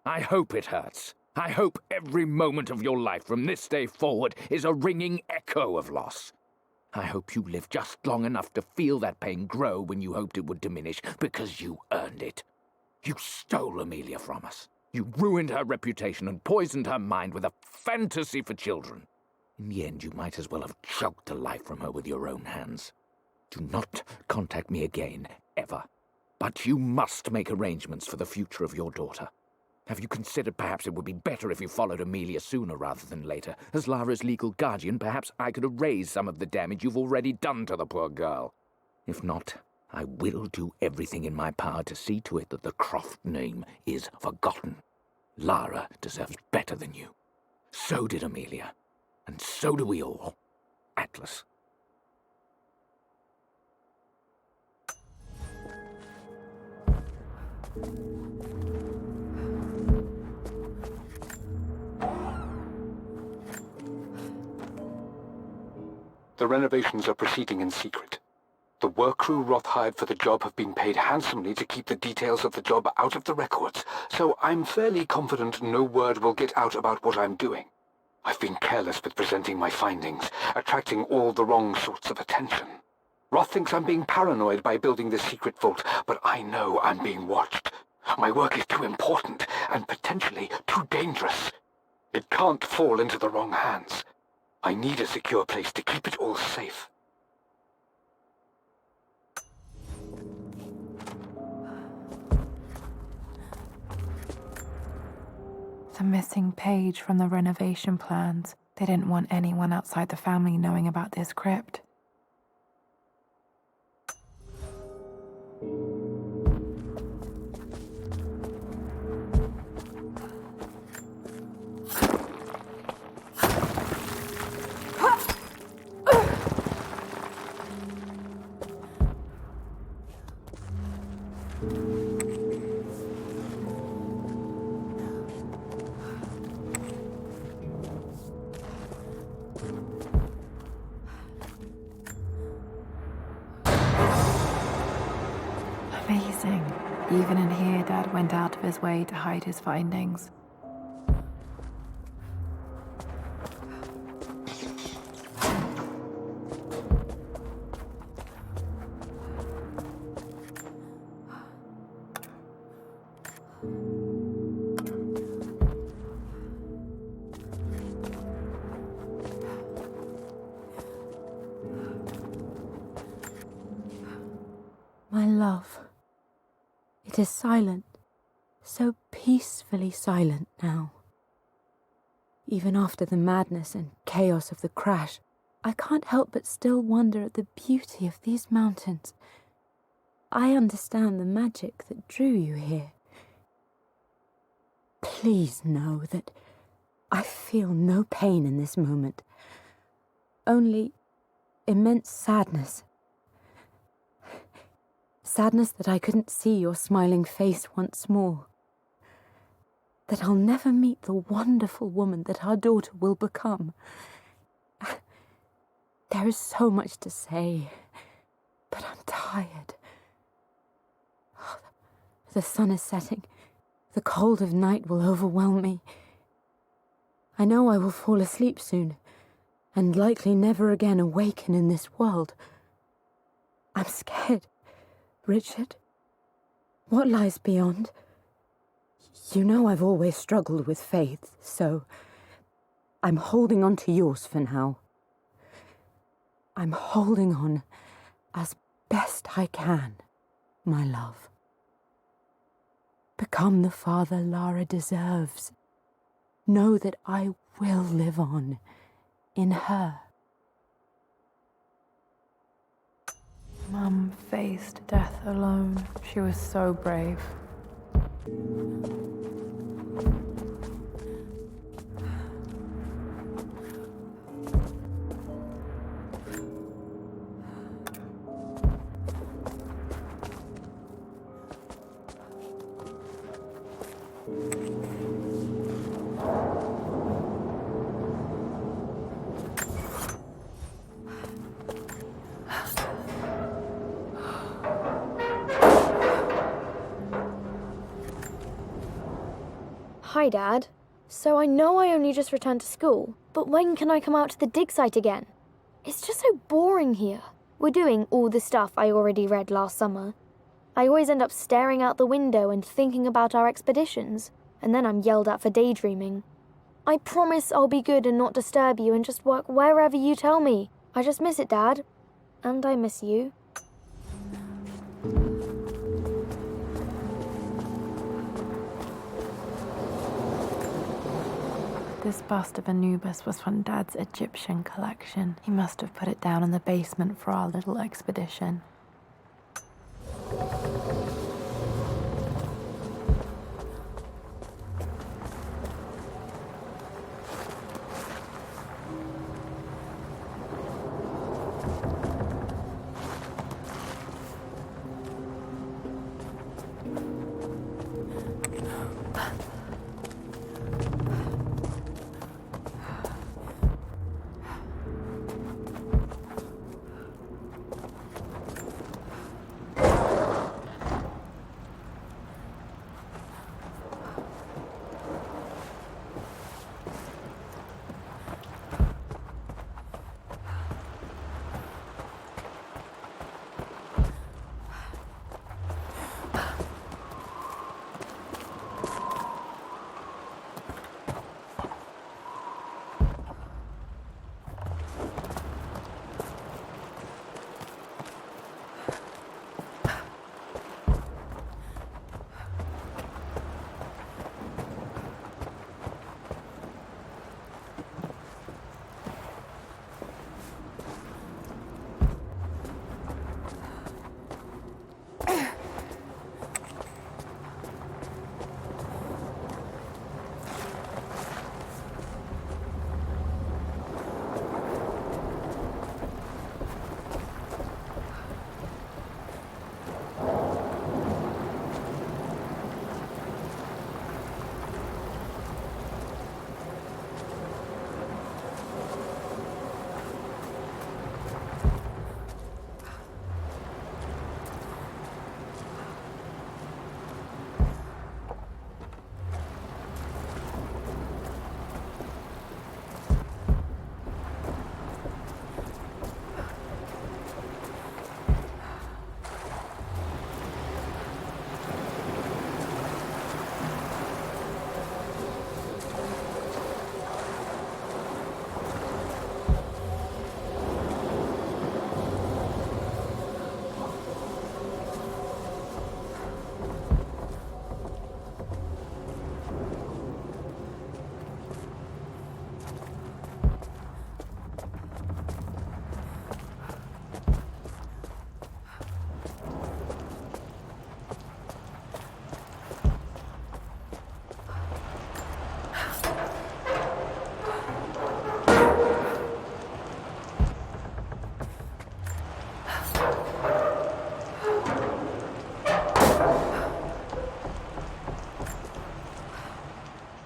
I hope it hurts. I hope every moment of your life from this day forward is a ringing echo of loss. I hope you live just long enough to feel that pain grow when you hoped it would diminish, because you earned it. You stole Amelia from us. You ruined her reputation and poisoned her mind with a fantasy for children. In the end, you might as well have choked the life from her with your own hands. Do not contact me again, ever. But you must make arrangements for the future of your daughter. Have you considered perhaps it would be better if you followed Amelia sooner rather than later? As Lara's legal guardian, perhaps I could erase some of the damage you've already done to the poor girl. If not, I will do everything in my power to see to it that the Croft name is forgotten. Lara deserves better than you. So did Amelia. And so do we all. Atlas. The renovations are proceeding in secret. The work crew Roth hired for the job have been paid handsomely to keep the details of the job out of the records, so I'm fairly confident no word will get out about what I'm doing. I've been careless with presenting my findings, attracting all the wrong sorts of attention. Roth thinks I'm being paranoid by building this secret vault, but I know I'm being watched. My work is too important and potentially too dangerous. It can't fall into the wrong hands. I need a secure place to keep it all safe. a missing page from the renovation plans. They didn't want anyone outside the family knowing about this crypt. Amazing. Even in here, Dad went out of his way to hide his findings. My love, it is silent, so peacefully silent now. Even after the madness and chaos of the crash, I can't help but still wonder at the beauty of these mountains. I understand the magic that drew you here. Please know that I feel no pain in this moment, only immense sadness. Sadness that I couldn't see your smiling face once more. That I'll never meet the wonderful woman that our daughter will become. There is so much to say, but I'm tired. The sun is setting. The cold of night will overwhelm me. I know I will fall asleep soon, and likely never again awaken in this world. I'm scared. Richard, what lies beyond? You know I've always struggled with faith, so I'm holding on to yours for now. I'm holding on as best I can, my love. Become the father Lara deserves. Know that I will live on in her. Mum faced death alone. She was so brave. Hi, Dad. So I know I only just returned to school, but when can I come out to the dig site again? It's just so boring here. We're doing all the stuff I already read last summer. I always end up staring out the window and thinking about our expeditions, and then I'm yelled at for daydreaming. I promise I'll be good and not disturb you and just work wherever you tell me. I just miss it, Dad. And I miss you. This bust of Anubis was from Dad's Egyptian collection. He must have put it down in the basement for our little expedition.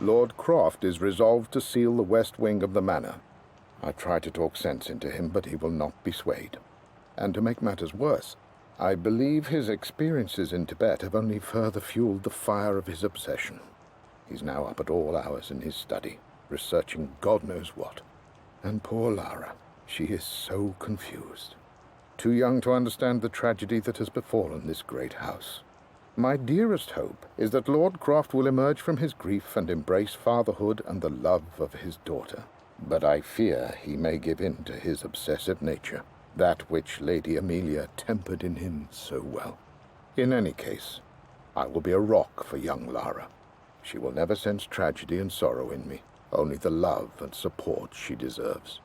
Lord Croft is resolved to seal the west wing of the manor. I try to talk sense into him, but he will not be swayed. And to make matters worse, I believe his experiences in Tibet have only further fueled the fire of his obsession. He's now up at all hours in his study, researching God knows what. And poor Lara, she is so confused. Too young to understand the tragedy that has befallen this great house. My dearest hope is that Lord Croft will emerge from his grief and embrace fatherhood and the love of his daughter. But I fear he may give in to his obsessive nature, that which Lady Amelia tempered in him so well. In any case, I will be a rock for young Lara. She will never sense tragedy and sorrow in me, only the love and support she deserves.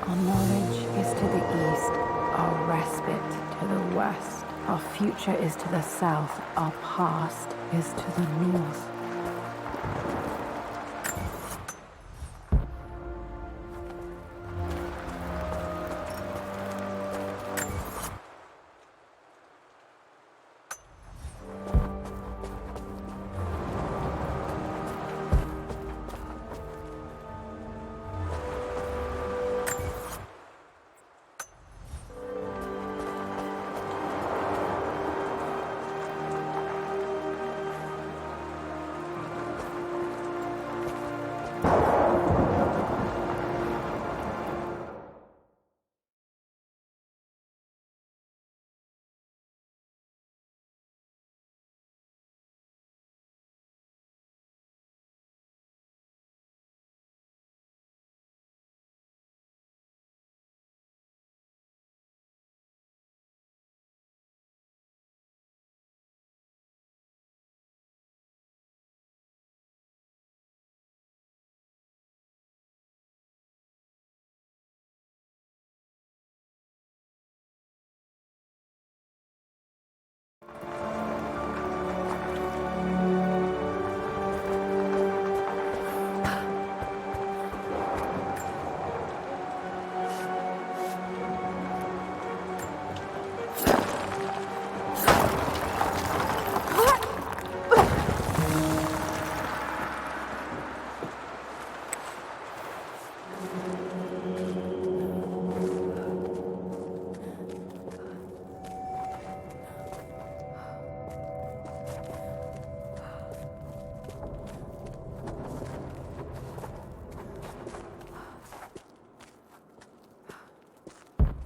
Our knowledge is to the east, our respite to the west. Our future is to the south, our past is to the north.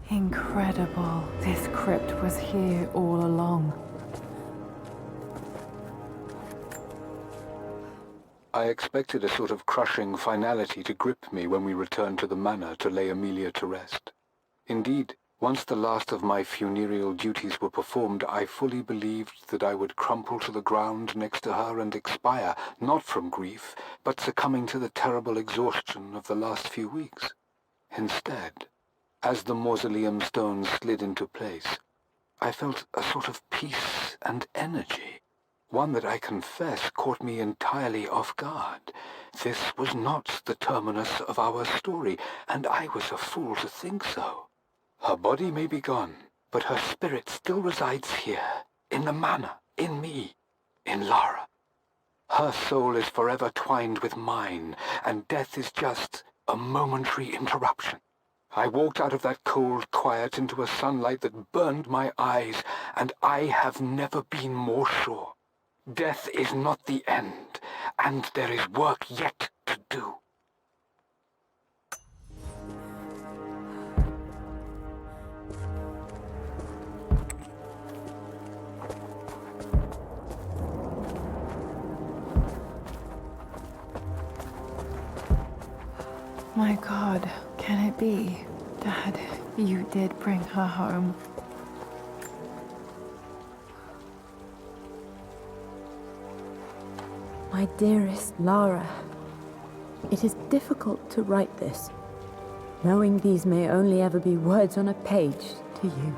Incredible. This crypt was here all along. I expected a sort of crushing finality to grip me when we returned to the manor to lay Amelia to rest. Indeed, once the last of my funereal duties were performed, I fully believed that I would crumple to the ground next to her and expire, not from grief, but succumbing to the terrible exhaustion of the last few weeks. Instead, as the mausoleum stones slid into place, I felt a sort of peace and energy, one that I confess caught me entirely off guard. This was not the terminus of our story, and I was a fool to think so. Her body may be gone, but her spirit still resides here, in the manor, in me, in Lara. Her soul is forever twined with mine, and death is just a momentary interruption. I walked out of that cold quiet into a sunlight that burned my eyes, and I have never been more sure. Death is not the end, and there is work yet to do. My God, can it be? Dad, you did bring her home. My dearest Lara, it is difficult to write this, knowing these may only ever be words on a page to you.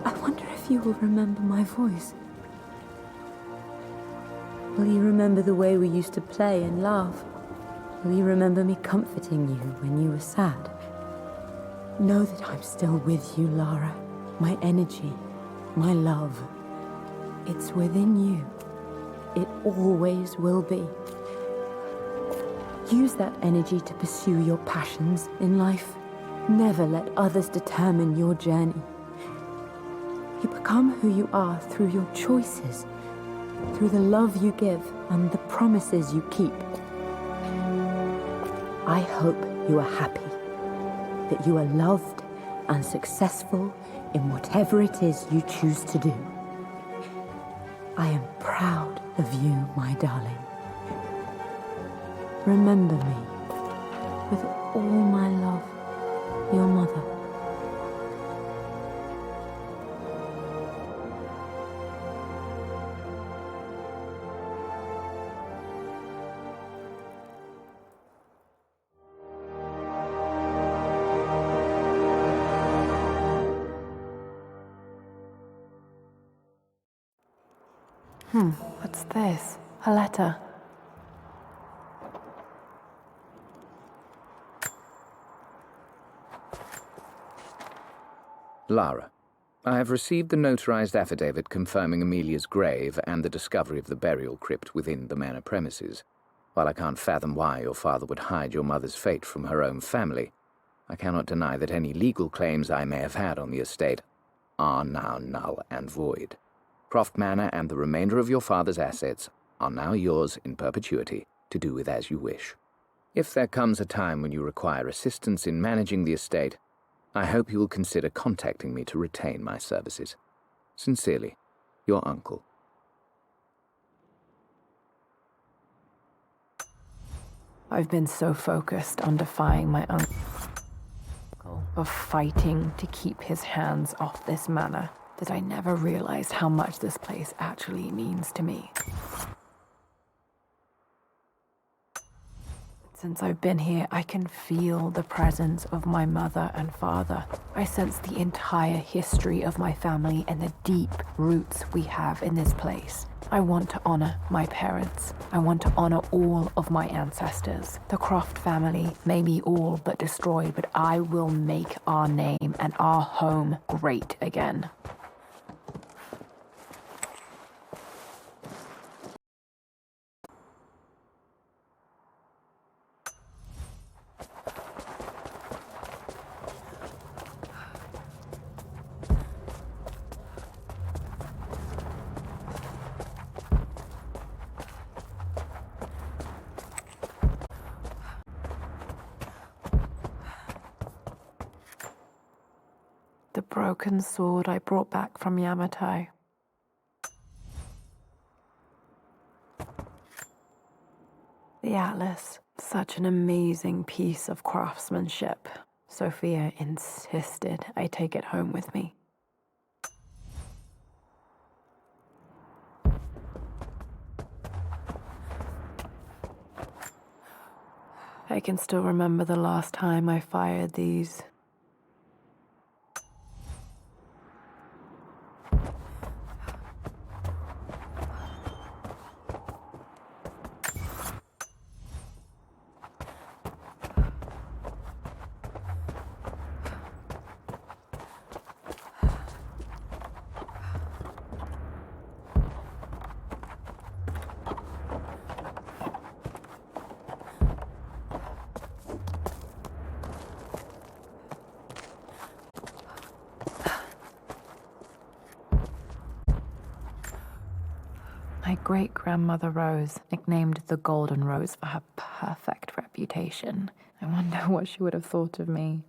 I wonder if you will remember my voice. Will you remember the way we used to play and laugh? Will you remember me comforting you when you were sad? Know that I'm still with you, Lara. My energy, my love, it's within you. It always will be. Use that energy to pursue your passions in life. Never let others determine your journey. You become who you are through your choices, through the love you give and the promises you keep. I hope you are happy, that you are loved and successful in whatever it is you choose to do. I am proud of you, my darling. Remember me, with all my love, your mother. What's this? A letter. Lara, I have received the notarized affidavit confirming Amelia's grave and the discovery of the burial crypt within the manor premises. While I can't fathom why your father would hide your mother's fate from her own family, I cannot deny that any legal claims I may have had on the estate are now null and void. Croft Manor and the remainder of your father's assets are now yours in perpetuity to do with as you wish. If there comes a time when you require assistance in managing the estate, I hope you will consider contacting me to retain my services. Sincerely, your uncle. I've been so focused on defying my uncle, of fighting to keep his hands off this manor, that I never realized how much this place actually means to me. Since I've been here, I can feel the presence of my mother and father. I sense the entire history of my family and the deep roots we have in this place. I want to honor my parents. I want to honor all of my ancestors. The Croft family may be all but destroyed, but I will make our name and our home great again. The broken sword I brought back from Yamato. The atlas, such an amazing piece of craftsmanship. Sophia insisted I take it home with me. I can still remember the last time I fired these. My great-grandmother Rose nicknamed the Golden Rose for her perfect reputation. I wonder what she would have thought of me.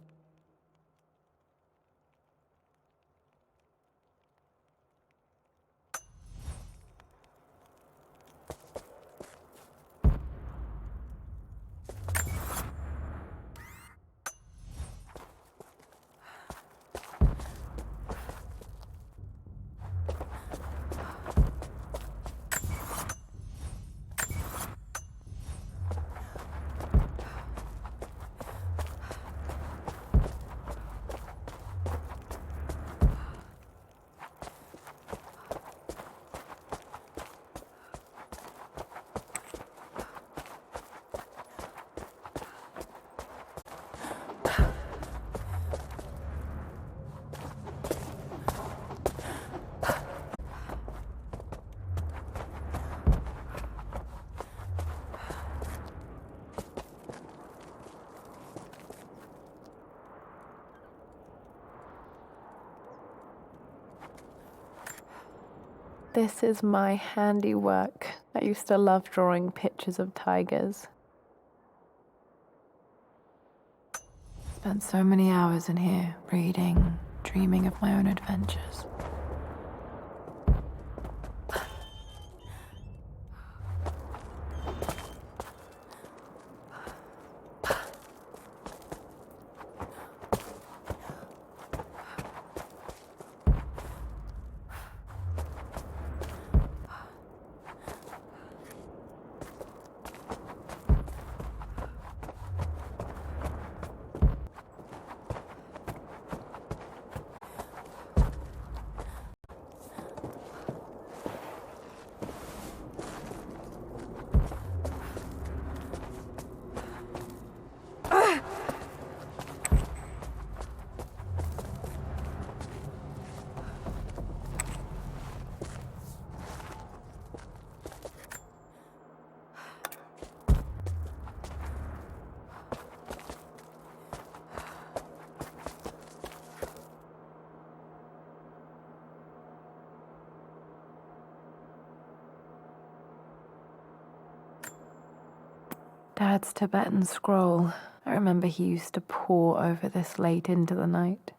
This is my handiwork. I used to love drawing pictures of tigers. Spent so many hours in here, reading, dreaming of my own adventures. Dad's Tibetan scroll. I remember he used to pore over this late into the night.